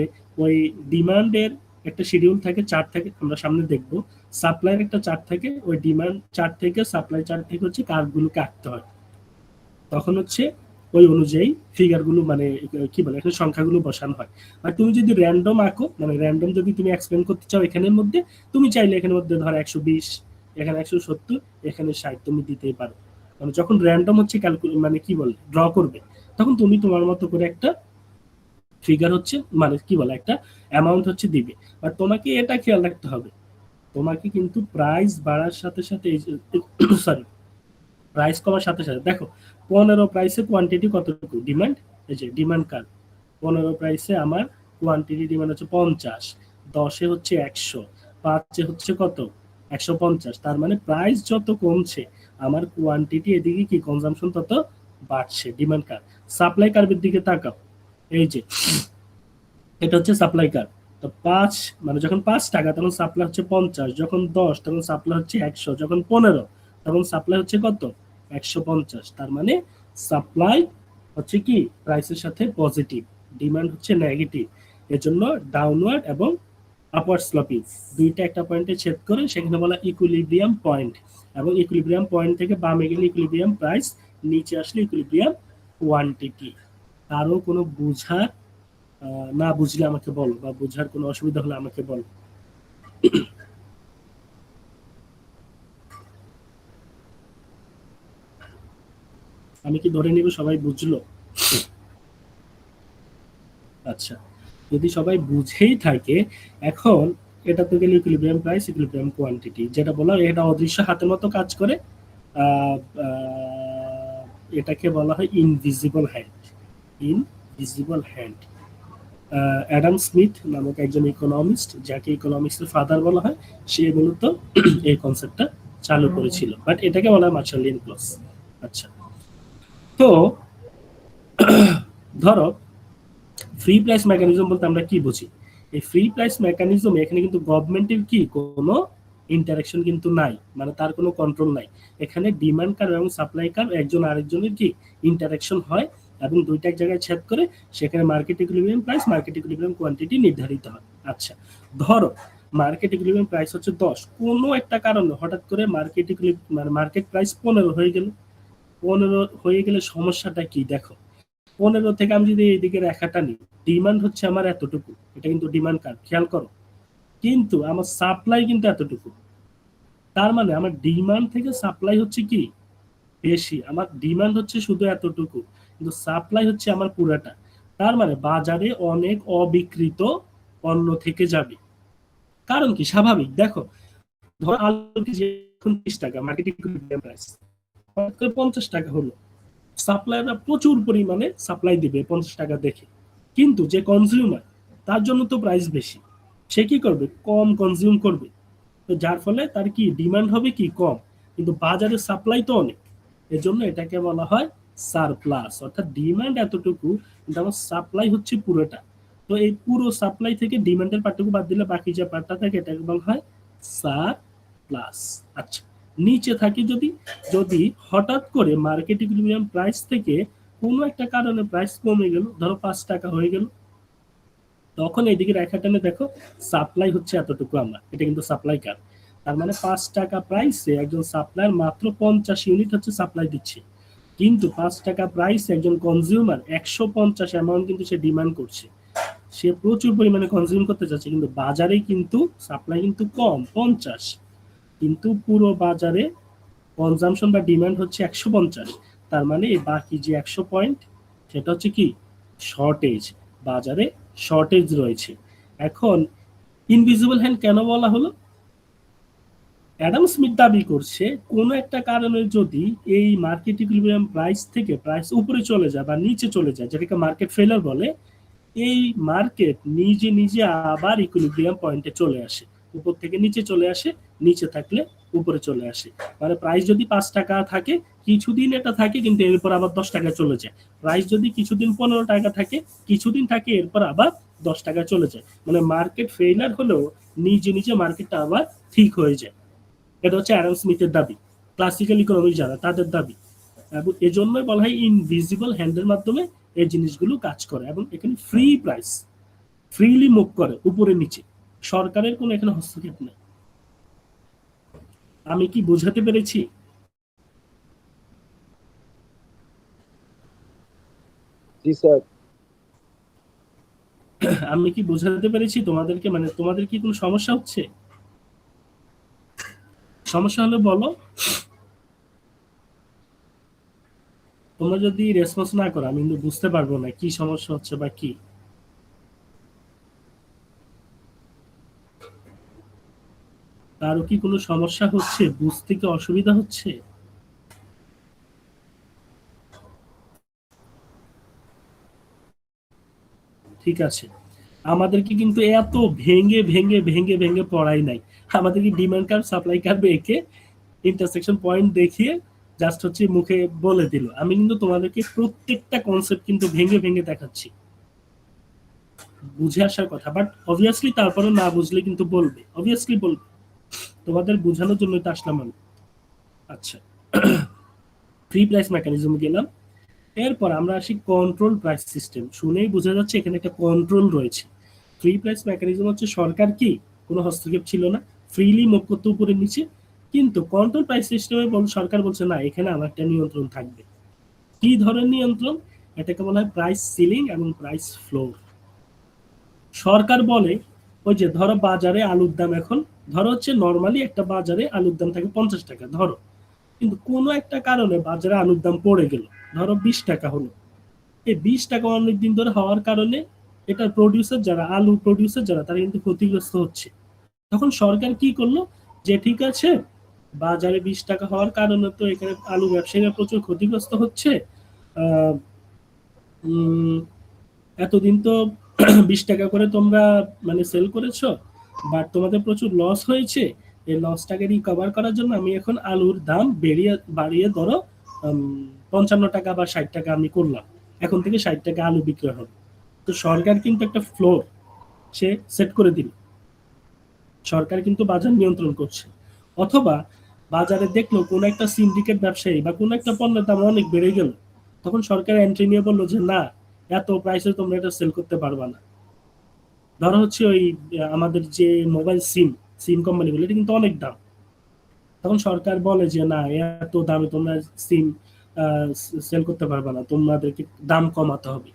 ওই ডিমান্ডের একটা শিডিউল থাকে, চার্ট থাকে, আমরা সামনে দেখবো। সাপ্লাইয়ের একটা চার্ট থাকে, ওই ডিমান্ড চার্ট থেকে সাপ্লাই চার্ট থেকে হচ্ছে কার্ভগুলোকে আঁকতে হয়। তখন হচ্ছে ওই অনুযায়ী ফিগারগুলো মানে কি বলে এখানে সংখ্যাগুলো বসানো হয়। আর তুমি যদি র্যান্ডম আঁকো, মানে র্যান্ডম যদি তুমি এক্সপ্লেন করতে চাও এখানের মধ্যে, তুমি চাইলে এখানের মধ্যে ধর 120, এখানে 170, এখানে 60 তুমি দিতেই পারো। মানে যখন র্যান্ডম হচ্ছে ক্যালকুলেট মানে কি বলে ড্র করবে, তখন তুমি তোমার মতো করে একটা ফিগার হচ্ছে মানে কি বলে একটা অ্যামাউন্ট হচ্ছে দিবে। বাট তোমাকে এটা খেয়াল রাখতে হবে, তোমাকে কিন্তু প্রাইস বাড়ার সাথে সাথে সরি প্রাইস কমার সাথে সাথে দেখো 15 প্রাইসে কোয়ান্টিটি কতটুকু ডিমান্ড, এই যে ডিমান্ড কার্ভ। 15 প্রাইসে আমার কোয়ান্টিটি ডিমান্ড হচ্ছে 50, 10-এ হচ্ছে 100, 5-এ হচ্ছে কত 150। তার মানে প্রাইস যত কমছে আমার কোয়ান্টিটি এদিকে কি কনজাম্পশন তত বাড়ছে, ডিমান্ড কার্ভ। সাপ্লাই কার্ভের দিকে তাকাও, এই যে এটা হচ্ছে সাপ্লাই কার্ভ। তো 5 মানে যখন 5 টাকা তখন সাপ্লাই হচ্ছে 50, যখন 10 তখন সাপ্লাই হচ্ছে 100, যখন 15 তখন সাপ্লাই হচ্ছে কত 150। তার মানে সাপ্লাই হচ্ছে কি প্রাইসের সাথে পজিটিভ, ডিমান্ড হচ্ছে নেগেটিভ। এর জন্য ডাউনওয়ার্ড এবং আপওয়ার্ড স্লোপিং দুইটা একটা পয়েন্টে ছেদ করে, সেখানে বলা ইকুইলিব্রিয়াম পয়েন্ট। এবং ইকুইলিব্রিয়াম পয়েন্ট থেকে বামে গেলে ইকুইলিব্রিয়াম প্রাইস, নিচে আসলে ইকুইলিব্রিয়াম কোয়ান্টিটি। কারো কোনো বুঝার না বুঝলে আমাকে বলো, বা বুঝার কোনো অসুবিধা হলে আমাকে বলো। আমি কি ধরে নিব সবাই বুঝলো? আচ্ছা, যদি সবাই বুঝেই থাকে, এখন এটা তো গেলে ইকুইলিব্রিয়াম প্রাইস, ইকুইলিব্রিয়াম কোয়ান্টিটি, যেটা বললাম এটা অদৃশ্য হাতের মতো কাজ করে। এটাকে বলা হয় invisible hand. Invisible hand. Adam Smith নামক একজন ইকোনমিস্ট, যাকে ইকোনমিক্সের ফাদার বলা হয়, সে মূলত এই কনসেপ্টটা চালু করেছিল। বাট এটাকে বলা হয় মার্শালিয়ান ক্লজ। আচ্ছা, তো ধরো ফ্রি প্রাইস মেকানিজম বলতে আমরা কি বুঝি? এই ফ্রি প্রাইস মেকানিজম এখানে কিন্তু গভর্নমেন্টের কি কোনো ইন্টারাকশন কিন্তু নাই, মানে তার কোনো কন্ট্রোল নাই। এখানে ডিমান্ড কার্ভ এবং সাপ্লাই কার্ভ একজন আরেকজনের কি ইন্টারাকশন হয়, এবং দুইটা এক জায়গায় ছেদ করে সেখানে market equilibrium price, market equilibrium quantity নির্ধারিত হয়। আচ্ছা, ধরো মার্কেট ইকুইলিব্রিয়াম প্রাইস হচ্ছে 10, কোনো একটা কারণে হঠাৎ করে মার্কেট মানে মার্কেট প্রাইস 15 হয়ে গেল। 15 হয়ে গেলে সমস্যাটা কি দেখো, 15 থেকে আমি যদি এইদিকে রেখাটা নিই, ডিমান্ড হচ্ছে আমার এতটুকু, এটা কিন্তু ডিমান্ড কার্ভ, খেয়াল করো, কিন্তু আমার সাপ্লাই কিন্তু এতটুকু। তার মানে আমার ডিমান্ড থেকে সাপ্লাই হচ্ছে কি বেশি, আমার ডিমান্ড হচ্ছে শুধু এতটুকু, কিন্তু সাপ্লাই হচ্ছে আমার পুরাটা। তার মানে বাজারে অনেক অবিকৃত পণ্য থেকে যাবে। কারণ কি স্বাভাবিক, দেখো ধর আলু কেজি এখন 30 টাকা মার্কেট ইকুইলিব্রিয়াম প্রাইস, হঠাৎ করে 50 টাকা হলো, সাপ্লাইয়াররা প্রচুর পরিমাণে সাপ্লাই দিবে 50 টাকা দেখে, কিন্তু যে কনজিউমার তার জন্য তো প্রাইস বেশি, সে কি করবে কম কনজিউম করবে। তো যার ফলে তার কি ডিমান্ড হবে কি কম, কিন্তু বাজারে সাপ্লাই তো অনেক। এজন্য এটাকে বলা হয় সারপ্লাস, অর্থাৎ ডিমান্ড এতটুকু কিন্তু আমার সাপ্লাই হচ্ছে পুরোটা। তো এই পুরো সাপ্লাই থেকে ডিমান্ডের পার্টটুকু বাদ দিলে বাকি যে পার্টটা থাকে এটাকে বলা হয় সারপ্লাস। আচ্ছা, নিচে থাকি যদি যদি হঠাৎ করে মার্কেট ইকুইলিব্রিয়াম প্রাইস থেকে কোনো একটা কারণে প্রাইস কমে গেল, ধরো 5 টাকা হয়ে গেল, তখন এইদিকে রেখা টেনে দেখো সাপ্লাই হচ্ছে এতটুকু আমার, এটা কিন্তু সাপ্লাই কার্ভ। তার মানে 5 টাকা প্রাইসে একজন সাপ্লায়ার মাত্র 50 ইউনিট হচ্ছে সাপ্লাই দিচ্ছে, কিন্তু 5 টাকা প্রাইসে একজন কনজিউমার 150 অ্যামাউন্ট কিন্তু সে ডিমান্ড করছে, সে প্রচুর পরিমাণে কনজিউম করতে চাচ্ছে, কিন্তু বাজারে কিন্তু সাপ্লাই কিন্তু কম 50, কিন্তু পুরো বাজারে কনজাম্পশন বা ডিমান্ড হচ্ছে 150। তার মানে এই বাকি যে 100 পয়েন্ট সেটা হচ্ছে কি শর্টেজ, বাজারে শর্টেজ রয়েছে। এখন ইনভিজিবল হ্যান্ড কেন বলা হলো? অ্যাডাম স্মিথ দাবি করছে কোনো একটা কারণে যদি এই মার্কেট ইকুইলিব্রিয়াম প্রাইস থেকে প্রাইস উপরে চলে যায় বা নিচে চলে যায়, যেটাকে মার্কেট ফেলার বলে, এই মার্কেট নিজে নিজে আবার ইকুইলিব্রিয়াম পয়েন্টে চলে আসে, উপর থেকে নিচে চলে আসে, নিচে থাকলে উপরে চলে আসে। মানে প্রাইস যদি 5 টাকা থাকে কিছুদিন এটা থাকে, কিন্তু এরপর আবার 10 টাকা চলে যায়। প্রাইস যদি কিছুদিন 15 টাকা থাকে কিছুদিন থাকে, এরপর আবার 10 টাকা চলে যায়। মানে মার্কেট ফেইলার হলেও নিজে নিজে মার্কেটটা আবার ঠিক হয়ে যায়। এটা হচ্ছে অ্যাডাম স্মিথের দাবি, ক্লাসিক্যাল ইকোনমিক্স যারা তাদের দাবি। এবং এজন্যই বলা হয় ইনভিজিবল হ্যান্ডের মাধ্যমে এই জিনিসগুলো কাজ করে, এবং এখানে ফ্রি প্রাইস ফ্রিলি মুভ করে উপরে নিচে, সরকারের কোনো এখানে হস্তক্ষেপ নেই। আমি কি বোঝাতে পেরেছি? জি স্যার। আমি কি বোঝাতে পেরেছি তোমাদেরকে? মানে তোমাদের কি কোনো সমস্যা হচ্ছে? সমস্যা হলে বলো। তোমরা যদি রেসপন্স না করো আমি কিন্তু বুঝতে পারবো না কি সমস্যা হচ্ছে বা কি। কারো কি কোনো সমস্যা হচ্ছে, বুঝতে কি অসুবিধা হচ্ছে? ঠিক আছে, আমাদেরকে কিন্তু এত ভেঙে ভেঙে ভেঙে ভেঙে পড়াই নাই। আমাদেরকে ডিমান্ড কার্ভ সাপ্লাই কার্ভ এঁকে ইন্টারসেকশন পয়েন্ট দেখিয়ে জাস্ট হচ্ছে মুখে বলে দিল। আমি কিন্তু তোমাদেরকে প্রত্যেকটা কনসেপ্ট কিন্তু ভেঙে ভেঙে দেখাচ্ছি, বুঝে আসার কথা। বাট অবভিয়াসলি তারপরে না বুঝলে কিন্তু বলবে, অবভিয়াসলি বলবে, তোমাদের বোঝানোর জন্যই তো আসলাম আমি। আচ্ছা, ফ্রি প্রাইস মেকানিজম গেলাম। এরপর আমরা আসি কন্ট্রোল প্রাইস সিস্টেম। শুনেই বোঝা যাচ্ছে এখানে একটা কন্ট্রোল রয়েছে। ফ্রি প্রাইস মেকানিজম হচ্ছে সরকার কি কোনো হস্তক্ষেপ ছিল না, ফ্রিলি মুভ করতে উপরে নিচে। কিন্তু কন্ট্রোল প্রাইস সিস্টেমে সরকার বলছে না, এখানে আমার একটা নিয়ন্ত্রণ থাকবে। কি ধরনের নিয়ন্ত্রণ? এটাকে বলা হয় প্রাইস সিলিং এবং প্রাইস ফ্লোর। সরকার বলে ওই যে ধরো বাজারে আলুর দাম এখন ধরো হচ্ছে নর্মালি একটা বাজারে আলুর দাম থাকে 50 টাকা ধরো, কিন্তু কোনো একটা কারণে বাজারে আলুর দাম পড়ে গেল, ধরো 20 টাকা হলো। এই 20 টাকা অনেকদিন ধরে হওয়ার কারণে এটা প্রডিউসার যারা, আলু প্রডিউসার যারা, তারা কিন্তু ক্ষতিগ্রস্ত হচ্ছে। তখন সরকার কি করলো, যে ঠিক আছে বাজারে 20 টাকা হওয়ার কারণে তো এখানে আলু ব্যবসায়ীরা প্রচুর ক্ষতিগ্রস্ত হচ্ছে, আহ এতদিন তো 20 টাকা করে তোমরা মানে সেল করেছো, বাট তোমাদের প্রচুর লস হয়েছে। এই লসটাকে রিকভার করার জন্য আমি এখন আলুর দাম বাড়িয়ে ধরো 55 টাকা বা 60 টাকা আমি করলাম, এখন থেকে 60 টাকা আলু বিক্রি হবে। তো সরকার কিন্তু একটা ফ্লোর সে সেট করে দিল, সরকার কিন্তু বাজার নিয়ন্ত্রণ করছে। অথবা বাজারে দেখলো কোন একটা সিন্ডিকেট ব্যবসায়ী বা কোন একটা পণ্যের দাম অনেক বেড়ে গেল, তখন সরকার এন্ট্রি নিয়ে বললো যে না, এত প্রাইসে তোমরা এটা সেল করতে পারবা না। ধরো হচ্ছে ওই আমাদের যে মোবাইল সিম কোম্পানিগুলো, এটা কিন্তু অনেক দাম। তখন সরকার বলে যে না, এত দামে তোমরা সিম সেল করতে পারবা না, তোমাদেরকে দাম কমাতে হবে।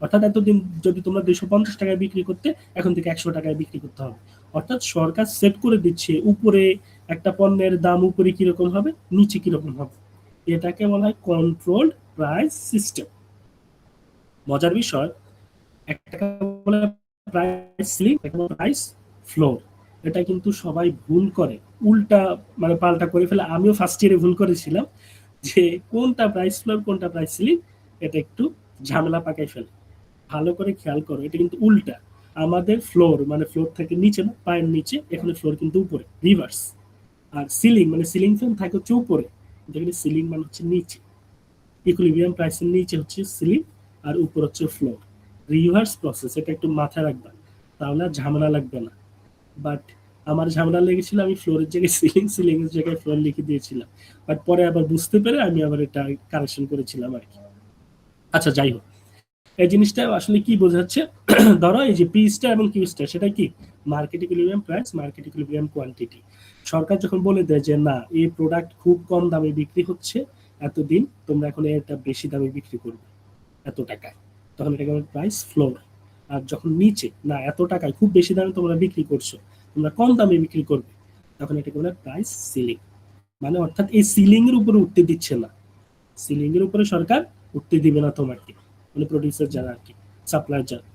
অর্থাৎ এতদিন যদি তোমরা 250 টাকায় বিক্রি করতে, এখন থেকে 100 টাকায় বিক্রি করতে হবে। অর্থাৎ সরকার সেট করে দিচ্ছে উপরে একটা পণ্যের দাম উপরে কিরকম হবে, নিচে কিরকম হবে। এটাকে বলা হয় কন্ট্রোলড প্রাইস সিস্টেম। মজার বিষয়, একটা বলে প্রাইস সিলিং, একটা বলে প্রাইস ফ্লোর। এটা কিন্তু সবাই ভুল করে, উল্টা মানে পাল্টা করে ফেলে। আমিও ফার্স্ট ইয়ারে ভুল করেছিলাম যে কোনটা প্রাইস ফ্লোর কোনটা প্রাইস সিলিং, এটা একটু ঝামেলা পাকাই ফেলে। ভালো করে খেয়াল করো, এটা কিন্তু উল্টা। আমাদের ফ্লোর মানে ফ্লোর থেকে নিচে না, পায়ের নিচে, এখানে ফ্লোর কিন্তু উপরে, রিভার্স। আর সিলিং মানে সিলিং ফ্যান থাকে হচ্ছে উপরে, যেখানে সিলিং মানে হচ্ছে নিচে। ইকুইলিব্রিয়াম প্রাইসের নিচে হচ্ছে সিলিং আর উপর হচ্ছে ফ্লোর, রিভার্স প্রসেস। এটা একটু মাথায় রাখবা, তাহলে আর ঝামেলা লাগবে না। বাট আমার ঝামেলা লেগেছিল, আমি ফ্লোরের জায়গায় সিলিং, সিলিং এর জায়গায় ফ্লোর লিখে দিয়েছিলাম। বাট পরে আবার বুঝতে পেরে আমি আবার এটা কারেকশন করেছিলাম আর কি। আচ্ছা, যাই হোক, এই জিনিসটা আসলে কি বোঝাচ্ছে? ধরো এই যে পি স্টার এবং কিউ স্টার, সেটা কি market equilibrium price, market equilibrium quantity. সরকার যখন বলে দেয় যে না এই প্রোডাক্ট খুব কম দামে বিক্রি হচ্ছে এতদিন, তোমরা এখন এটা বেশি দামে বিক্রি করবে এত টাকায়, তখন এটাকে বলে প্রাইস ফ্লোর। আর যখন নিচে না এত টাকায় খুব বেশি দামে তোমরা বিক্রি করছো, তোমরা কম দামে বিক্রি করবে, তখন এটাকে বলে প্রাইস সিলিং। মানে অর্থাৎ এই সিলিং এর উপরে উঠতে দিচ্ছে না, সিলিং এর উপরে সরকার উঠতে দিবে না তোমাকে, মানে প্রডিউসার যারা আর কি, সাপ্লায়ার যারা।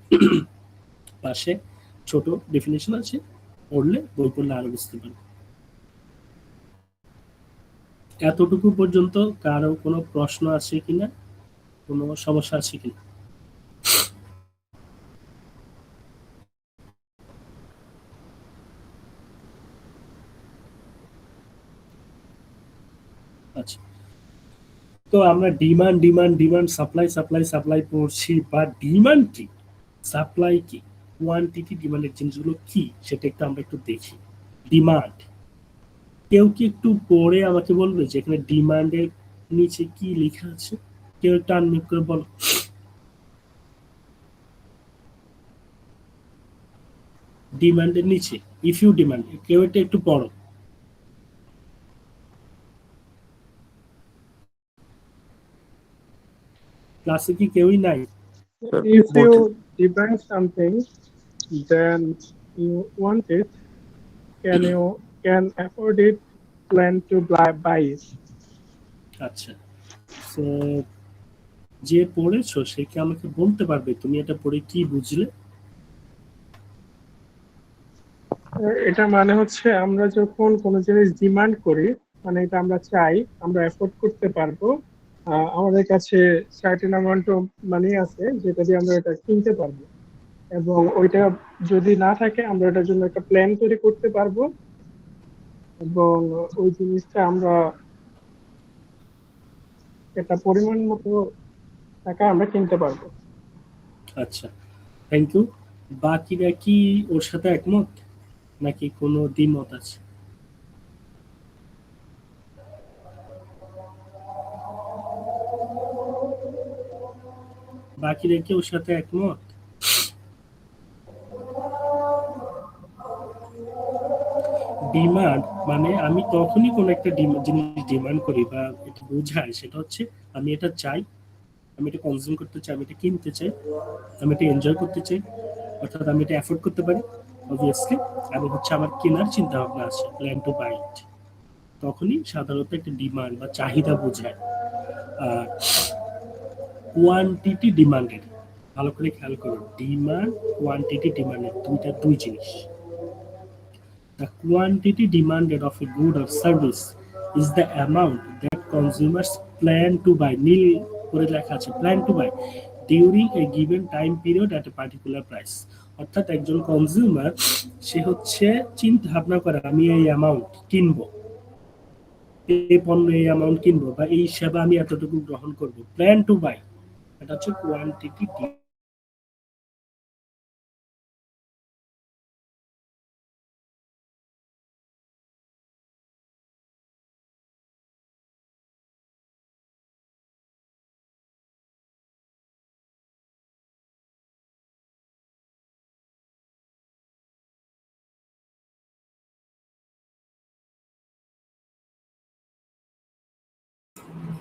পাশে ছোট ডেফিনেশন আছে, পড়লে বই পড়লে আরো বুঝতে পারবে। এতটুকু পর্যন্ত কারো কোনো প্রশ্ন আছে কিনা, কোনো সমস্যা আছে কিনা? আচ্ছা, তো আমরা demand demand demand, supply supply supply পড়ছি, বা ডিমান্ড কি, সাপ্লাই কি, কোয়ান্টিটি, ডিমান্ডের জিনিসগুলো কি সেটা একটু আমরা একটু দেখি। ডিমান্ড, কেউ কি একটু পড়ে আমাকে বলবে যে এখানে ডিমান্ডের নিচে কি লেখা আছে? কেউ একটু আনমিউট করে বলো। ডিমান্ডের নিচে ইফ ইউ ডিমান্ড, কেউ এটা একটু পড়ো। ক্লাসে কি কেউই নাই? If you demand something, then you want it, can afford it, plan to buy it. আচ্ছা, তো যে পড়েছো সে কি আমাকে বলতে পারবে তুমি এটা পড়ে কি বুঝলে? এটা মানে হচ্ছে আমরা যখন কোনো জিনিস ডিমান্ড করি, মানে এটা আমরা চাই, আমরা এফোর্ড করতে পারবো, আমাদের কাছে সার্টেন অ্যামাউন্ট অফ মানি আছে যেটা দিয়ে আমরা এটা কিনতে পারবো, এবং ওইটা যদি না থাকে আমরা এটার জন্য একটা প্ল্যান তৈরি করতে পারবো, এবং ওই জিনিসটা আমরা একটা পরিমাণ মতো টাকা আমরা কিনতে পারবো। আচ্ছা, থ্যাংক ইউ। বাকিরা কি ওর সাথে একমত নাকি কোনো দ্বিমত আছে? বাকিরা কি ওর সাথে একমত? ডিমান্ড মানে আমি তখনই কোনো একটা জিনিস ডিমান্ড করি বা এটা বোঝায়, সেটা হচ্ছে আমি এটা চাই, আমি এটা কনজিউম করতে চাই, আমি এটা কিনতে চাই, আমি এটা এনজয় করতে চাই, অর্থাৎ আমি এটা অ্যাফোর্ড করতে পারি অবভিয়াসলি, এবং হচ্ছে আমার কেনার চিন্তা ভাবনা আছে, প্ল্যান টু বাই ইট, তখনই সাধারণত একটা ডিমান্ড বা চাহিদা বোঝায়। আর কোয়ান্টিটি ডিমান্ডেড, ভালো করে খেয়াল করো, ডিমান্ড কোয়ান্টিটি ডিমান্ডেড দুই জিনিস। The quantity demanded of a good or service is the amount that consumers plan to buy, নীল করে লেখা আছে plan to buy during a given time period at a particular price। অর্থাৎ একজন কনজিউমার সে হচ্ছে চিন্তা ভাবনা করে আমি এই অ্যামাউন্ট কিনবো, এই পণ্য এই অ্যামাউন্ট কিনবো, বা এই সেবা আমি এতটুকু গ্রহণ করব, প্ল্যান টু বাই, এটা হচ্ছে কোয়ান্টিটি।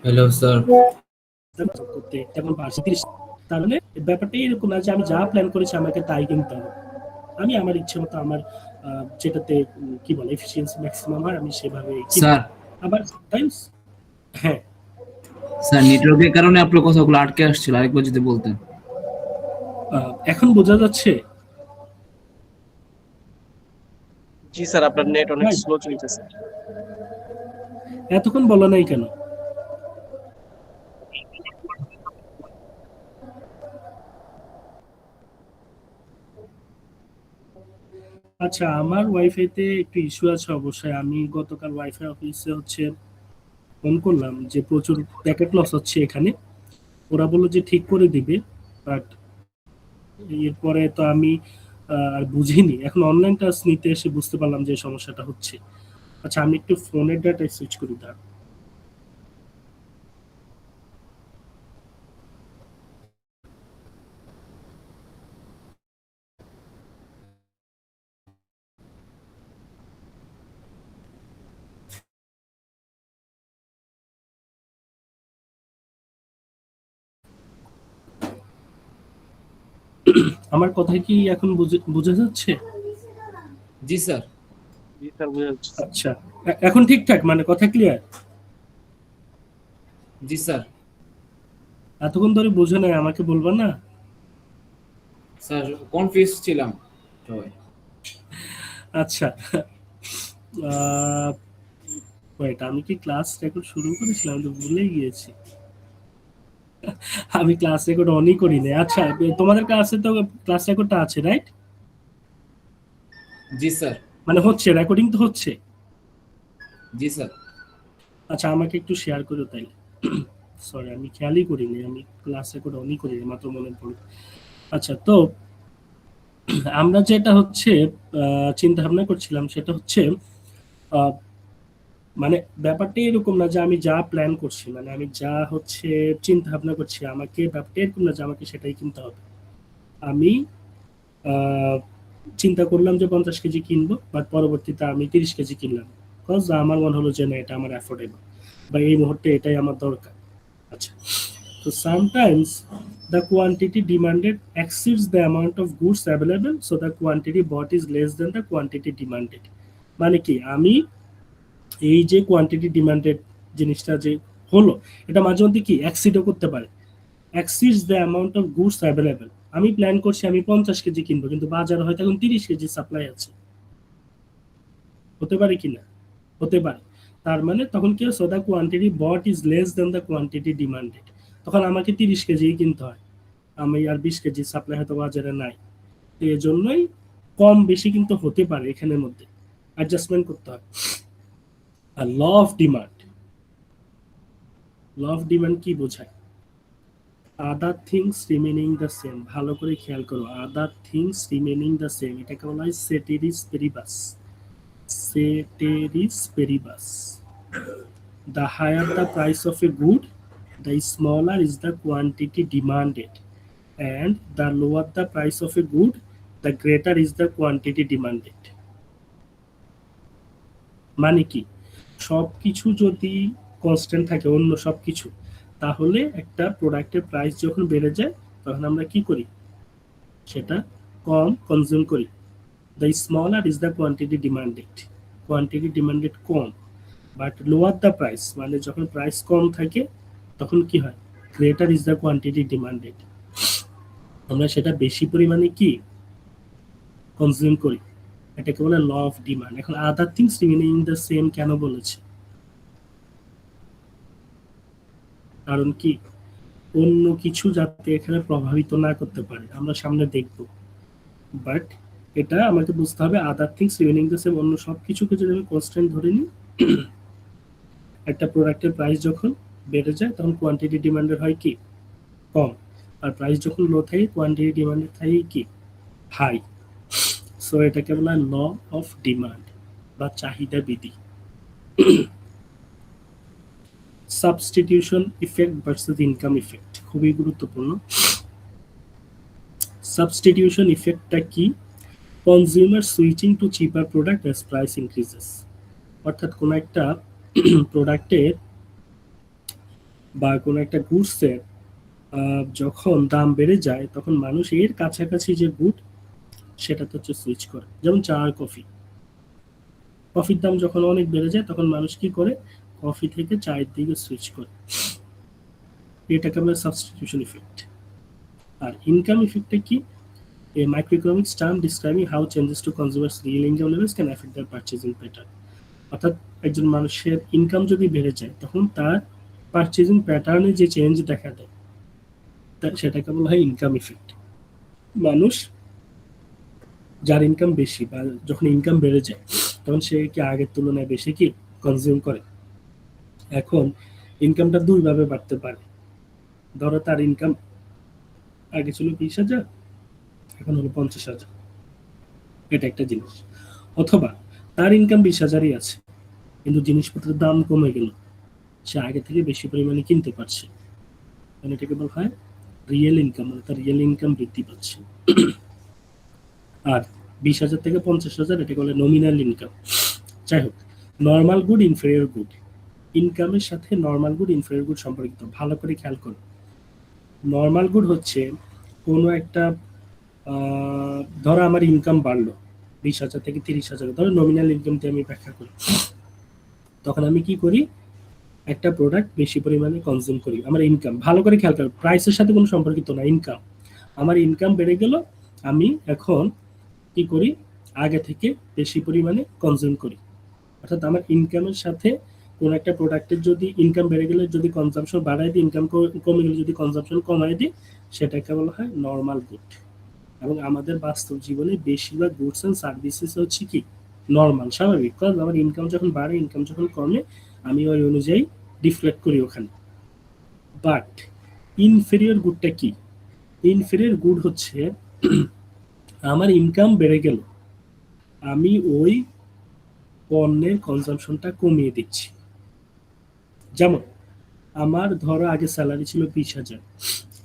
Hello sir. করতে তেমন 30, তার মানে ব্যাপারটা এরকম না যে আমি যা প্ল্যান করেছি আমাকে তাই কিনতে হবে, আমি আমার ইচ্ছে মতো আমার যেটাতে কি বলে এফিসিয়েন্সি ম্যাক্সিমাম হয় আমি সেভাবে কিনবো। স্যার আবার সামটাইমস হ্যাঁ স্যার নেটওয়ার্কের কারণে আপনার কথাগুলো আটকে আসছিল, আরেকবার যদি বলতেন। এখন বোঝা যাচ্ছে? জি স্যার, আপনার নেট অনেক Right. স্লো চলতেছে। এতক্ষণ বলা নাই কেন? আচ্ছা, আমার ওয়াইফাইতে একটু ইস্যু আছে অবশ্যই। আমি গতকাল ওয়াইফাই অফিসে হচ্ছে ফোন করলাম যে প্রচুর প্যাকেট লস হচ্ছে এখানে, ওরা বললো যে ঠিক করে দিবে, বাট এরপরে তো আমি আর বুঝিনি, এখন অনলাইন ক্লাস নিতে এসে বুঝতে পারলাম যে সমস্যাটা হচ্ছে। আচ্ছা, আমি একটু ফোনের ডাটায় সুইচ করি দাঁড়ান। আমার কথা কি এখন বোঝা যাচ্ছে? জি স্যার। জি স্যার, বুঝা যাচ্ছে। আচ্ছা, এখন ঠিকঠাক মানে কথা ক্লিয়ার? জি স্যার। এতক্ষণ ধরে বুঝে নাই, আমাকে বলবা না? স্যার কনফিউজ ছিলাম সবাই। আচ্ছা, ওয়েট, আমি কি ক্লাস রেকর্ড শুরু করেছিলাম? আমি তো ভুলেই গিয়েছি। আমি ক্লাস রেকর্ড অনই করি না। আচ্ছা, তোমাদের ক্লাসে তো ক্লাস রেকর্ডটা আছে, রাইট? জি স্যার। মানে হচ্ছে, রেকর্ডিং তো হচ্ছে। জি স্যার। আচ্ছা, আমাকে একটু শেয়ার করো তাইলে। সরি, আমি খেয়ালই করিনি, আমি ক্লাস রেকর্ড অনই করিনি, মাত্র মনে পড়লো। আচ্ছা, তো আমরা যেটা হচ্ছে চিন্তা ভাবনা করছিলাম সেটা হচ্ছে আহ, মানে ব্যাপারটা এরকম না যে আমি যা প্ল্যান করছি, মানে আমি যা হচ্ছে চিন্তা ভাবনা করছি, আমাকে ব্যাপারটা এরকম না যে আমাকে সেটাই কিনতে হবে। আমি আহ, চিন্তা করলাম যে 50 কেজি কিনবো, বাট পরবর্তীতে আমি 30 কেজি কিনলাম, বিকজ আমার মনে হলো যে না, এটা আমার অ্যাফোর্ডেবল, বা এই মুহূর্তে এটাই আমার দরকার। আচ্ছা, তো sometimes the quantity demanded exceeds the amount of goods available, so the quantity bought is less than the quantity demanded. মানে কি, আমি এই যে কোয়ান্টিটি ডিমান্ডেড জিনিসটা যে হলো, এটা মাঝে মধ্যে কি এক্সিডও করতে পারে। Exceeds the amount of goods available. আমি প্ল্যান করছি আমি 50 কেজি কিনবো, কিন্তু বাজারে হয়তো এখন 30 কেজি সাপ্লাই আছে। হতে পারে কি না? হতে পারে। তার মানে তখন কি, so the quantity bought is less than the quantity demanded. তখন আমাকে 30 কেজি কিনতে হয়, আমি আর 20 কেজি সাপ্লাই হয়তো বাজারে নাই। তো এই জন্যই কম বেশি কিন্তু হতে পারে, এখানের মধ্যে অ্যাডজাস্টমেন্ট করতে হয়। আর law of demand, law of demand কি বোঝায়? Other things remaining the same. ভালো করে খেয়াল করো, other things remaining the same, এটাকে বলা হয় সেটেরিস পেরিবাস। সেটেরিস পেরিবাস। The higher the price of a good, the smaller is the quantity demanded, and the lower the price of a good, the greater is the quantity demanded. মানে কি, সবকিছু যদি কনস্ট্যান্ট থাকে, অন্য সবকিছু, তাহলে একটা প্রোডাক্টের প্রাইস যখন বেড়ে যায় তখন আমরা কি করি, সেটা কম কনজিউম করি। The smaller is the quantity demanded, quantity demanded com, but lower the price, মানে যখন প্রাইস কম থাকে তখন কি হয়, greater is the quantity demanded, আমরা সেটা বেশি পরিমাণে কি কনজিউম করি। এটাকে বলে ল অফ ডিমান্ড। এখন other things remaining the same কেন বলেছে? কারণ কি, অন্য কিছু যাতে এখানে প্রভাবিত না করতে পারে, আমরা সামনে দেখব। বাট এটা আমাকে বুঝতে হবে, আদার থিংস রিমেনিং দ্য সেম, অন্য সব কিছুকে যদি আমি কনস্ট্যান্ট ধরে নিই, একটা প্রোডাক্টের প্রাইস যখন বেড়ে যায় তখন কোয়ান্টিটি ডিমান্ডের হয় কি কম, আর প্রাইস যখন লো থাকে কোয়ান্টিটি ডিমান্ডের থাকে কি হাই। সো এটাকে বলা হয় ল অফ ডিমান্ড বা চাহিদা বিধি। Substitution effect versus income effect খুবই গুরুত্বপূর্ণ। সাবস্টিটিউশন ইফেক্টটা কি? কনজিউমার সুইচিং টু চিপার প্রোডাক্ট অ্যাজ প্রাইস ইনক্রিজেস। অর্থাৎ কোনো একটা প্রোডাক্টের বা কোনো একটা গুডসের যখন দাম বেড়ে যায় তখন মানুষ এর কাছাকাছি যে গুড সেটাতে হচ্ছে সুইচ করে। যেমন চা আর কফি, কফির দাম যখন অনেক বেড়ে যায় তখন মানুষ কি করে, কফি থেকে চায়ের দিকে সুইচ করে। এটাকে আমরা সাবস্টিটিউশন ইফেক্ট। আর ইনকাম ইফেক্টটা কি? A microeconomics term describing how changes to consumers' real income levels can affect their purchasing pattern. অর্থাৎ একজন মানুষের ইনকাম যদি বেড়ে যায় তখন তার পারচেজিং প্যাটার্নে যে চেঞ্জ দেখা দেয় সেটাকে বলা হয় ইনকাম ইফেক্ট। মানুষ যার ইনকাম বেশি বা যখন ইনকাম বেড়ে যায় তখন সে কি আগের তুলনায় বেশি কি কনজিউম করে। এখন ইনকামটা দুইভাবে বাড়তে পারে। ধরো তার ইনকাম আগে ছিল 20,000, এখন হলো 50,000, এটা একটা জিনিস। অথবা তার ইনকাম 20,000ই আছে কিন্তু জিনিসপত্রের দাম কমে গেল, সে আগে থেকে বেশি পরিমাণে কিনতে পারছে, মানে এটাকে বলা হয় রিয়েল ইনকাম, মানে তার রিয়েল ইনকাম বৃদ্ধি পাচ্ছে। আর 20,000 থেকে 50,000 এটাকে বলে নমিনাল ইনকাম। যাই হোক, নর্মাল গুড ইনফেরিয়র গুড, ইনকামের সাথে নর্মাল গুড ইনফেরিয়র গুড সম্পর্কিত। ভালো করে খেয়াল করো, নর্মাল গুড হচ্ছে কোনো একটা ধরো আমার ইনকাম বাড়লো 20,000 থেকে 30,000, ধরো নমিনাল ইনকাম দিয়ে আমি ব্যাখ্যা করি। তখন আমি কি করি, একটা প্রোডাক্ট বেশি পরিমাণে কনজিউম করি। আমার ইনকাম, ভালো করে খেয়াল করো, প্রাইসের সাথে কোনো সম্পর্কিত না, ইনকাম। আমার ইনকাম বেড়ে গেল, আমি এখন কি করি, আগে থেকে বেশি পরিমাণে কনজিউম করি। অর্থাৎ আমার ইনকামের সাথে কোন একটা প্রোডাক্টের যদি ইনকাম বেড়ে গেলে যদি কনজাম্পশন বাড়ায় দিই, ইনকাম কমে গেলে যদি কনজাম্পশন কমায় দিই, সেটাকে বলা হয় নর্মাল গুড। এবং আমাদের বাস্তব জীবনে বেশিরভাগ গুডস এন্ড সার্ভিসেস হচ্ছে কি নর্মাল, স্বাভাবিক। কারণ আমার ইনকাম যখন বাড়ে, ইনকাম যখন কমে, আমি ওই অনুযায়ী ডিফ্লেক্ট করি ওখানে। বাট ইনফেরিয়র গুডটা কি? ইনফেরিয়র গুড হচ্ছে আমার ইনকাম বেড়ে গেল, আমি ওই পণ্যের কনজাম্পশনটা কমিয়ে দিচ্ছি। যেমন আমার ধরো আগে স্যালারি ছিল 20,000,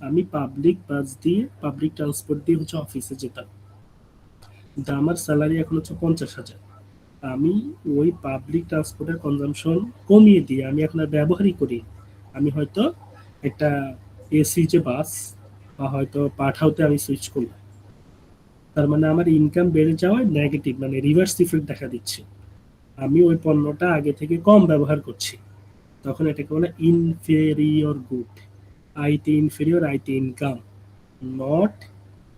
আমি পাবলিক বাস দিয়ে, পাবলিক ট্রান্সপোর্ট দিয়ে হচ্ছে অফিসে যেতাম, কিন্তু আমার স্যালারি এখন হচ্ছে 50,000। আমি ওই পাবলিক ট্রান্সপোর্টের কনজাম্পশন কমিয়ে দিয়ে আমি এখন আর ব্যবহারই করি, আমি হয়তো একটা এসি যে বাস বা হয়তো পাঠাওতে আমি সুইচ করলাম। তার মানে আমার ইনকাম বেড়ে যাওয়ায় নেগেটিভ মানে রিভার্স ইফেক্ট দেখা দিচ্ছে, আমি ওই পণ্যটা আগে থেকে কম ব্যবহার করছি। তখন এটাকে বলে inferior good. IT inferior, IT income, not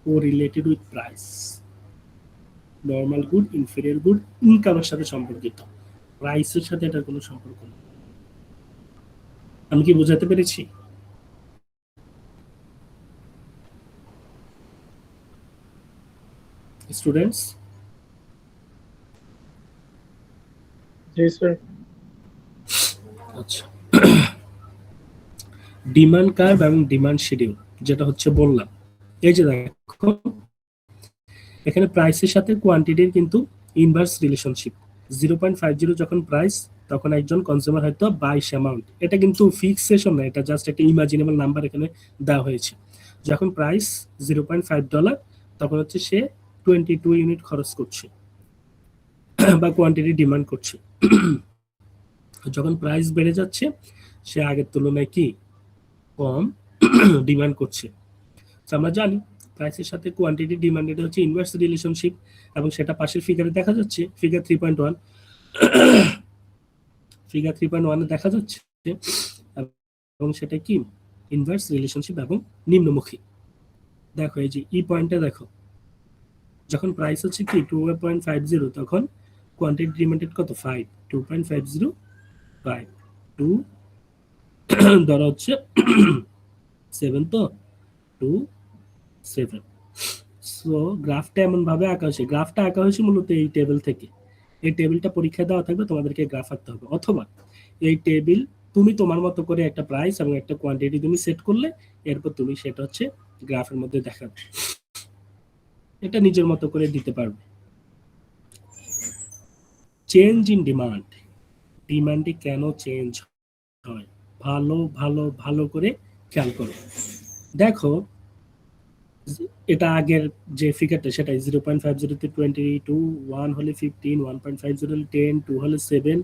correlated with price. Normal good, inferior good ইনকামের সাথে সম্পর্কিত, প্রাইসের সাথে এটার কোনো সম্পর্ক নেই। আমি কি বোঝাতে পেরেছি? স্টুডেন্টস, জি স্যার। আচ্ছা, ডিমান্ড কার্ভ এবং ডিমান্ড শিডিউল যেটা হচ্ছে বললাম, এই যে দেখো এখানে প্রাইসের সাথে কোয়ান্টিটির কিন্তু ইনভার্স রিলেশনশিপ। 0.50 যখন প্রাইস, তখন একজন কনজিউমার হয়তো বাইশ অ্যামাউন্ট, এটা কিন্তু ফিক্সেশন না, এটা জাস্ট একটা ইমাজিনেবল নাম্বার এখানে দেওয়া হয়েছে। যখন প্রাইস $0.5, তখন হচ্ছে সে 22 ইউনিট খরচ করছে বা কোয়ান্টিটি ডিমান্ড করছে। যখন প্রাইস বেড়ে যাচ্ছে, সে আগের তুলনায় কি কম ডিমান্ড করছে। আমরা জানি প্রাইসের সাথে কোয়ান্টিটি ডিমান্ড এটা হচ্ছে ইনভার্স রিলেশনশিপ, এবং সেটা পাশের ফিগারে দেখা যাচ্ছে, ফিগার 3.1, ফিগার 3.1 দেখা যাচ্ছে, এবং সেটা কি ইনভার্স রিলেশনশিপ এবং নিম্নমুখী। দেখো এই যে ই পয়েন্টটা দেখো, যখন প্রাইস হচ্ছে কি 2.50, তখন কোয়ান্টিটি ডিমান্ডেড কত 5, 2.50 5 2 ধরো হচ্ছে 7, তো 2 7। সো গ্রাফটা এমন ভাবে আঁকা হয়েছে, গ্রাফটা আঁকা হয়েছে মূলত এই টেবিল থেকে। এই টেবিলটা পরীক্ষায় দেওয়া থাকবে, তোমাদেরকে গ্রাফ আঁকতে হবে, অথবা এই টেবিল তুমি তোমার মতো করে একটা প্রাইস এবং একটা কোয়ান্টিটি তুমি সেট করলে, এরপর তুমি সেটা হচ্ছে গ্রাফের মধ্যে দেখাবে, এটা নিজের মতো করে দিতে পারবে। চেঞ্জ ইন ডিমান্ড, ডিমান্ডে কেন চেঞ্জ হয়, ভালো ভালো ভালো করে খেয়াল করো। দেখো এটা আগের যে ফিগারটা সেটাই 0.50 তে 22, 1 হলে 15, 1.50 হলে 10, 2 হলে 7,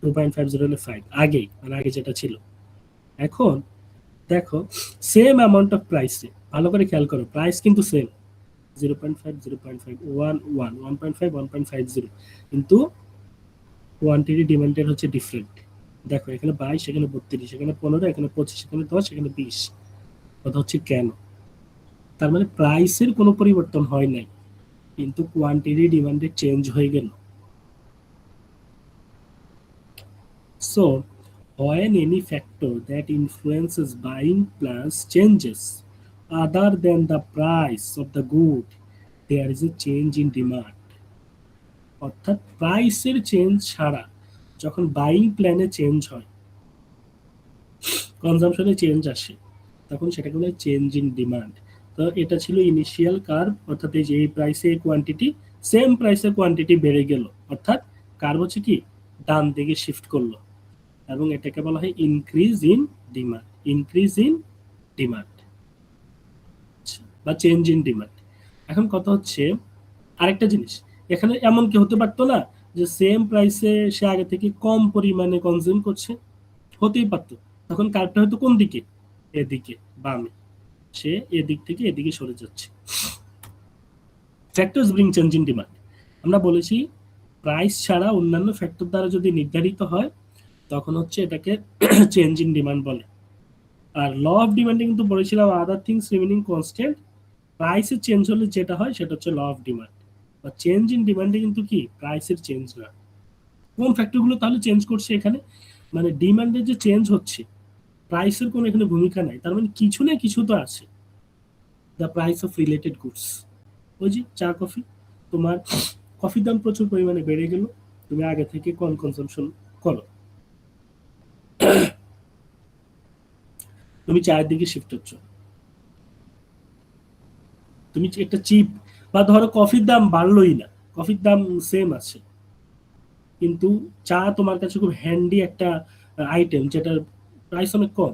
2.50 হলে 5, আগেই মানে আগে যেটা ছিল। এখন দেখো সেম অ্যামাউন্ট অফ প্রাইসে ভালো করে খেয়াল করো, প্রাইস কিন্তু সেম 0.5, 0.5, 1, 1, 1.5, 1.50, কিন্তু কোয়ান্টিটি ডিমান্ডের হচ্ছে ডিফারেন্ট। দেখো এখানে 22, এখানে 32, এখানে 15, এখানে 25, এখানে 10, এখানে 20। কথা হচ্ছে কেন? তার মানে প্রাইসের কোনো পরিবর্তন হয় নাই, কিন্তু কোয়ান্টিটি ডিমান্ডের চেঞ্জ হয়ে গেল। So when any factor that influences buying plans changes other than the price of the good, there is a change in demand. অর্থাৎ প্রাইসের চেঞ্জ ছাড়া যখন বাইং প্ল্যানে চেঞ্জ হয়, কনজাম্পশনে চেঞ্জ আসে, তখন সেটাকে বলে চেঞ্জ ইন ডিমান্ড। তো এটা ছিল ইনিশিয়াল কার্ভ, অর্থাৎ এই যে এই প্রাইসে কোয়ান্টিটি, সেম প্রাইসে কোয়ান্টিটি বেড়ে গেল, অর্থাৎ কার্ভ হচ্ছে কি ডান দিকে শিফট করলো, এবং এটাকে বলা হয় increase in demand, increase in demand বা চেঞ্জ ইন ডিমান্ড। এখন কথা হচ্ছে আরেকটা জিনিস, এখানে এমন কি হতে পারতো না যে সেম প্রাইসে সে আগে থেকে কম পরিমাণে কনজিউম করছে? হতেই পারতো, তখন কার্ভটা হয়তো কোন দিকে, এদিকে বামে, সে এদিক থেকে এদিকে সরে যাচ্ছে। Factors bring change in demand. আমরা বলেছি প্রাইস ছাড়া অন্যান্য ফ্যাক্টর দ্বারা যদি নির্ধারিত হয় তখন হচ্ছে এটাকে চেঞ্জ ইন ডিমান্ড বলে। আর ল অফ ডিমান্ডে কিন্তু বলেছিলাম আদার থিংস রিমেনিং কনস্ট্যান্ট, প্রাইসের চেঞ্জ হলে যেটা হয় সেটা হচ্ছে ল অফ ডিমান্ড। বা চেঞ্জ ইন ডিমান্ডে কিন্তু কি প্রাইসের চেঞ্জ না। কোন ফ্যাক্টরগুলো তাহলে চেঞ্জ করছে এখানে, মানে ডিমান্ডের যে চেঞ্জ হচ্ছে প্রাইসের কোনো এখানে ভূমিকা নাই, তার মানে কিছু না কিছু তো আছে। The price of related goods, ওই যে চা কফি, তোমার কফির দাম প্রচুর পরিমাণে বেড়ে গেল, তুমি আগে থেকে কম কনজাম্পশন করো, তুমি চায়ের দিকে শিফট হচ্ছ, তুমি একটা চিপ, বা ধরো কফির দাম বাড়লোই না, কফির দাম সেম আছে, কিন্তু চা তোমার কাছে খুব হ্যান্ডি একটা আইটেম যেটার প্রাইস অনেক কম,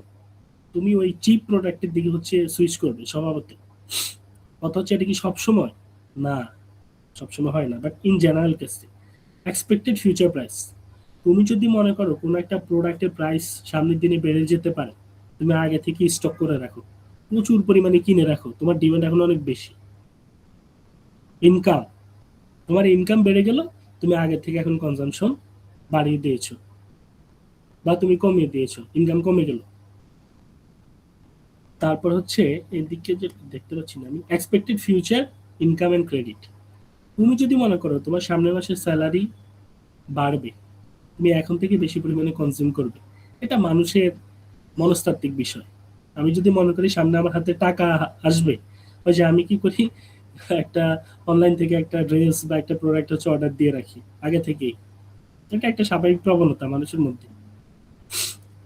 তুমি ওই চিপ প্রোডাক্টের দিকে হচ্ছে সুইচ করবে স্বভাবত। অথচ এটা কি সবসময় না, সবসময় হয় না, বাট ইন জেনারেল কেসে এক্সপেক্টেড ফিউচার প্রাইস, তুমি যদি মনে করো কোনো একটা প্রোডাক্টের প্রাইস সামনের দিনে বেড়ে যেতে পারে, তুমি আগে থেকে স্টক করে রাখো, প্রচুর পরিমাণে কিনে রাখো, তোমার ডিমান্ড এখন অনেক বেশি। ইনকাম, তোমার ইনকাম বেড়ে গেল, তুমি আগে থেকে এখন কনজাম্পশন বাড়িয়ে দিয়েছো বা তুমি কমিয়ে দিয়েছো, ইনকাম কমে গেল। তারপর হচ্ছে এদিকে যে দেখতে পাচ্ছি না আমি, expected future income and credit, তুমি যদি মনে করো তোমার সামনের মাসের স্যালারি বাড়বে, তুমি এখন থেকে বেশি পরিমাণে কনজিউম করবে, এটা মানুষের মনস্তাত্ত্বিক বিষয়। আমি যদি মনে করি সামনে আমার হাতে টাকা আসবে, ওই যে আমি কি করি, একটা অনলাইন থেকে একটা ড্রেস বা একটা প্রোডাক্ট হচ্ছে অর্ডার দিয়ে রাখি আগে থেকেই, এটা একটা স্বাভাবিক প্রবণতা মানুষের মধ্যে।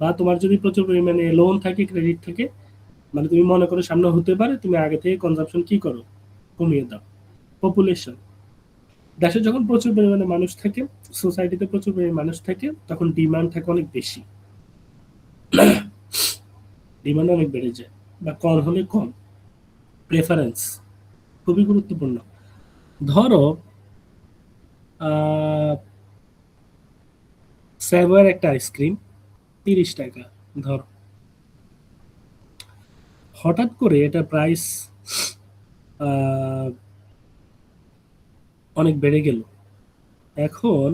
বা তোমার যদি প্রচুর পরিমাণে লোন থাকে, ক্রেডিট থাকে, মানে তুমি মনে করো সামনে হতে পারে, তুমি আগে থেকে কনজাম্পশন কি করো, কমিয়ে দাও। পপুলেশন, দেশে যখন প্রচুর পরিমাণে মানুষ থাকে, সোসাইটিতে প্রচুর পরিমাণে মানুষ থাকে, তখন ডিমান্ড থাকে অনেক বেশি, ডিমান্ড অনেক বেড়ে যায়, বা কম হলে কম। প্রেফারেন্স খুবই গুরুত্বপূর্ণ। ধরো সেভার একটা আইসক্রিম 30 টাকা, ধরো হঠাৎ করে এটা প্রাইস অনেক বেড়ে গেল, এখন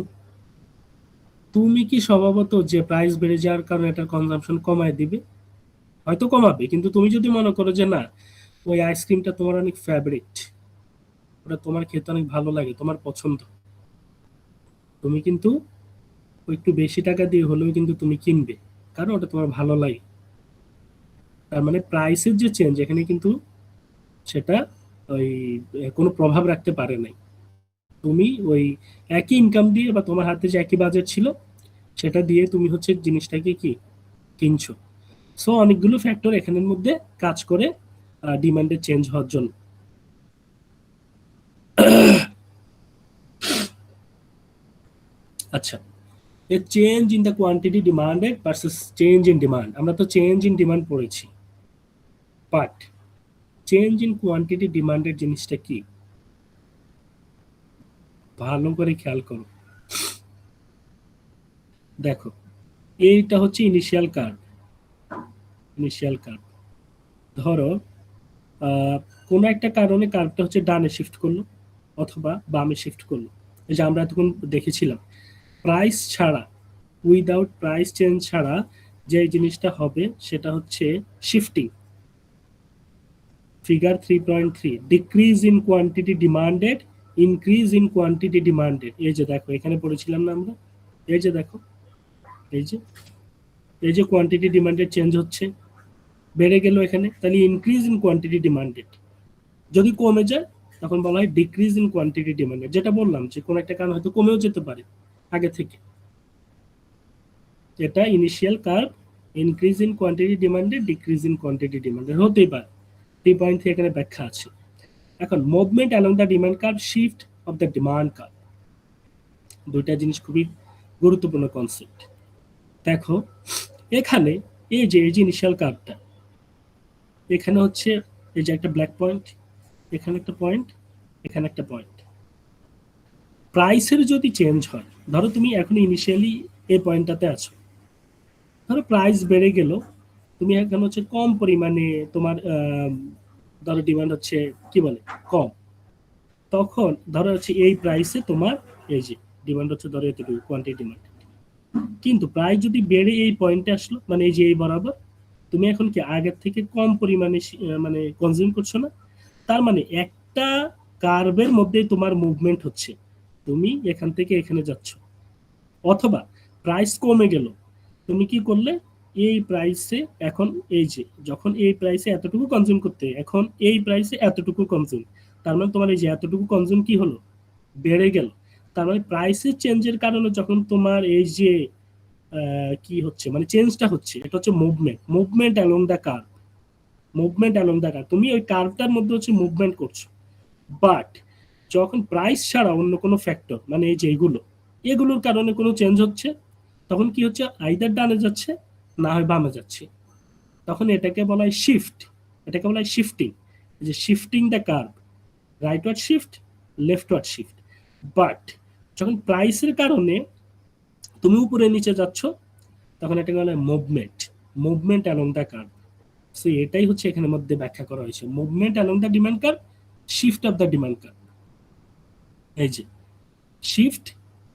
তুমি কি স্বভাবত যে প্রাইস বেড়ে যাওয়ার কারণে এটা কনজাম্পশন কমায় দিবে? হয়তো কমাবে, কিন্তু তুমি যদি মনে করো যে না, ওই আইসক্রিমটা তোমার অনেক ফেভারিট, ওটা তোমার খেতে অনেক ভালো লাগে, তোমার পছন্দ, তুমি কিন্তু একটু বেশি টাকা দিয়ে হলেও কিন্তু তুমি কিনবে, কারণ ওটা তোমার ভালো লাগে। তার মানে প্রাইসের যে চেঞ্জ এখানে কিন্তু সেটা ওই কোনো প্রভাব রাখতে পারে নাই। তুমি ওই একই ইনকাম দিয়ে বা তোমার হাতে যে একই বাজেট ছিল সেটা দিয়ে তুমি হচ্ছে জিনিসটাকে কি কিনছো। সো অনেকগুলো ফ্যাক্টর এখানের মধ্যে কাজ করে ডিমান্ডের চেঞ্জ হওয়ার জন্য। আচ্ছা, এ change in the quantity demanded versus change in demand, আমরা তো চেঞ্জ ইন ডিমান্ড পড়েছি, বাট চেঞ্জ ইন কোয়ান্টিটি ডিমান্ডের জিনিসটা কি ভালো করে খেয়াল করো। দেখো, এইটা হচ্ছে ইনিশিয়াল কার্ভ। ইনিশিয়াল কার্ভ, ধরো কোনো একটা কারণে কার্ভটা হচ্ছে ডানে শিফট করলো অথবা বামে শিফট করলো, এই যে আমরা এতক্ষণ দেখেছিলাম প্রাইস ছাড়া, উইদাউট প্রাইস চেঞ্জ ছাড়া যে জিনিসটা হবে সেটা হচ্ছে shifting. Figure 3.3, decrease in quantity demanded, increase in quantity demanded. এই যে দেখো এখানে পড়েছিলাম না আমরা, এই যে দেখো, এই যে কোয়ান্টিটি ডিমান্ডেড চেঞ্জ হচ্ছে, বেড়ে গেল এখানে, তাহলে ইনক্রিজ ইন কোয়ান্টিটি ডিমান্ডেড। যদি কমে যায় তখন বলা হয় ডিক্রিজ ইন কোয়ান্টিটি ডিমান্ডেড, যেটা বললাম যে কোনো একটা কারণ হয়তো কমেও যেতে পারে আগে থেকে। এটা initial curve, increase in quantity demanded, decrease in quantity demanded হতেই পারে। 3.3 এখানে ব্যাখ্যা আছে। এখন movement along the demand curve, shift of the demand curve, দুইটা জিনিস খুবই গুরুত্বপূর্ণ কনসেপ্ট। দেখো এখানে এই যে ইনিশিয়াল কার্ভটা, এখানে হচ্ছে এই যে একটা ব্ল্যাক পয়েন্ট, এখানে একটা পয়েন্ট, এখানে একটা পয়েন্ট। প্রাইসের যদি চেঞ্জ হয়, ধরো তুমি এখন ইনিশিয়ালি এই পয়েন্টটাতে আছো, ধরো প্রাইস বেড়ে গেল, তুমি এখন হচ্ছে কম পরিমাণে তোমার ধরো ডিমান্ড হচ্ছে কি বলে কম, তখন ধরো হচ্ছে এই প্রাইসে তোমার এই যে ডিমান্ড হচ্ছে ধরো এতটুকু কোয়ান্টিটি ডিমান্ড, কিন্তু প্রাইস যদি বেড়ে এই পয়েন্টে আসলো, মানে এই যে এই বরাবর, তুমি এখন কি আগের থেকে কম পরিমাণে মানে কনজিউম করছো না, তার মানে একটা কার্ভের মধ্যে তোমার মুভমেন্ট হচ্ছে, তুমি এখান থেকে এখানে যাচ্ছ। অথবা প্রাইস কমে গেল, তুমি কি করলে এই প্রাইসে এখন এই যে যখন এই প্রাইসে এতটুকু কনজিউম করতে, এখন এই প্রাইসে এতটুকু কনজিউম, তার মানে তোমার এই যে এতটুকু কনজিউম কি হলো, বেড়ে গেল। তার মানে প্রাইসের চেঞ্জের কারণে যখন তোমার এই যে কি হচ্ছে মানে চেঞ্জটা হচ্ছে, এটা হচ্ছে মুভমেন্ট অ্যালং দ্য কার্ভ, তুমি ওই কার্ভটার মধ্যে হচ্ছে মুভমেন্ট করছো। বাট যখন প্রাইস ছাড়া অন্য কোনো ফ্যাক্টর, মানে এই যে এগুলোর কারণে কোনো চেঞ্জ হচ্ছে, তখন কি হচ্ছে, আইদার ডানে যাচ্ছে না হয় বামে যাচ্ছে, তখন এটাকে বলা হয় শিফট, এটাকে বলা হয় শিফটিং, যে shifting the curve, rightward shift, leftward shift. But যখন প্রাইসের কারণে তুমি উপরে নিচে যাচ্ছ, তখন এটাকে বলা হয় movement along the curve. So এটাই হচ্ছে এখানের মধ্যে ব্যাখ্যা করা হয়েছে, movement along the demand curve, shift of the demand curve. এই যে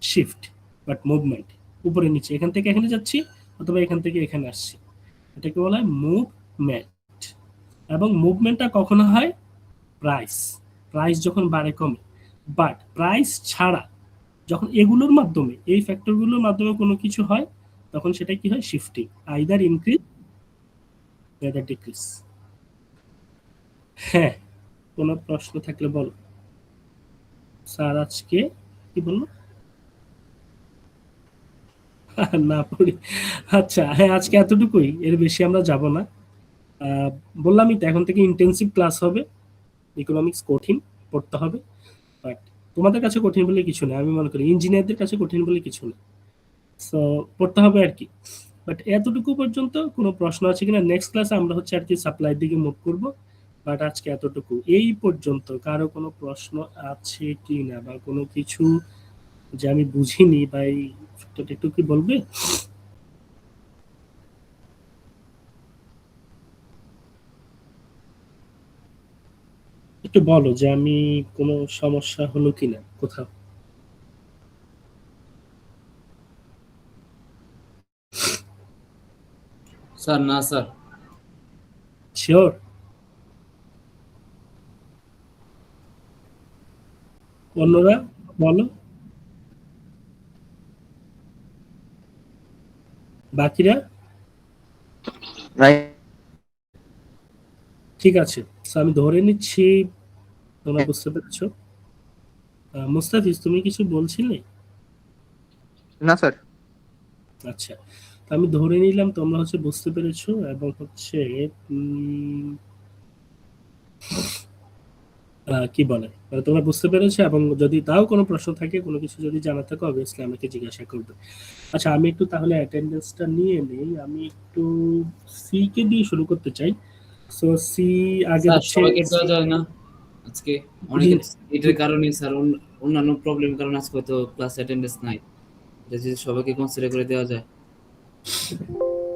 শিফট বাট মুভমেন্ট, উপরে নিচে, এখান থেকে এখানে যাচ্ছি অথবা এখান থেকে এখানে আসছি, এটাকে বলা হয় মুভমেন্ট। এবং মুভমেন্টটা কখনো হয় প্রাইস যখন বাড়ে কমে। বাট প্রাইস ছাড়া যখন এগুলোর মাধ্যমে, এই ফ্যাক্টরগুলোর মাধ্যমে কোনো কিছু হয়, তখন সেটা কি হয়, shifting, either increase either decrease. হ্যাঁ, কোনো প্রশ্ন থাকলে বলো। স্যার আজকে কি বললো, না পড়ি, আচ্ছা হ্যাঁ আজকে এতটুকুই, এর বেশি আমরা যাব না। বললামই তো এখন থেকে ইন্টেন্সিভ ক্লাস হবে, ইকোনমিক্স কঠিন পড়তে হবে, বাট তোমাদের কাছে কঠিন বলে কিছু না, আমি মনে করি ইঞ্জিনিয়ারদের কাছে কঠিন বলে কিছু না, সো পড়তে হবে আর কি। বাট এতটুকু পর্যন্ত কোনো প্রশ্ন আছে কিনা, নেক্সট ক্লাসে আমরা হচ্ছে আর কি সাপ্লাইয়ের দিকে মুভ করব। বাট আজকে এতটুকু, এই পর্যন্ত কারো কোনো প্রশ্ন আছে কি না, বা কোনো কিছু যে আমি বুঝিনি বা এই একটু কি বলবে? একটু বলো যে আমি কোনো সমস্যা হলো কিনা কোথাও। স্যার না স্যার। শিওর? অন্যরা বলো, বাকিরা? ঠিক আছে, so আমি ধরে নিচ্ছি তোমরা বুঝতে পেরেছো। মুস্তাফিজ তুমি কিছু বলছিলে? না স্যার। আচ্ছা, তো আমি ধরে নিলাম তোমরা হচ্ছে বুঝতে পেরেছো, এবং হচ্ছে কি বলে তোমরা বুঝতে পেরেছো, এবং যদি তাও কোনো প্রশ্ন থাকে, কোনো কিছু যদি জানা থাকে অবভিয়াসলি আমাকে জিজ্ঞাসা করবে। আচ্ছা আমি একটু তাহলে অ্যাটেন্ডেন্সটা নিয়ে নেই, আমি একটু সি কে দিয়ে শুরু করতে চাই। সো সি আগে স্যার হচ্ছে সবাইকে দেওয়া যায় না আজকে, অনেকের এটার কারণে স্যার, অন্যান্য প্রবলেম কারণে আজকে হয়তো ক্লাস অ্যাটেন্ডেন্স নাই, এটা যদি সবাইকে কনসিডার করে দেওয়া যায়।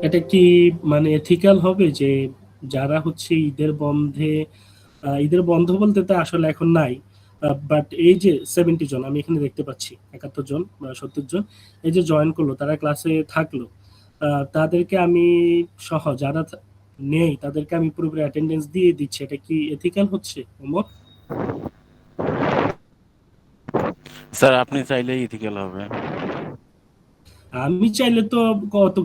এটা কি মানে এথিক্যাল হবে যে যারা হচ্ছে ঈদের বন্ধ বলতে তো আসলে এখন নাই, বাট এই যে 70 জন আমি এখানে দেখতে পাচ্ছি, 71 জন বা 70 জন এই যে জয়েন করলো, তারা ক্লাসে থাকলো, তাদেরকে আমি সহ যারা নেই তাদেরকে আমি পুরোপুরি অ্যাটেন্ডেন্স দিয়ে দিচ্ছি, এটা কি এথিক্যাল হচ্ছে ওমর? স্যার আপনি চাইলেই ইথিক্যাল হবে। আমি চাইলে তো কত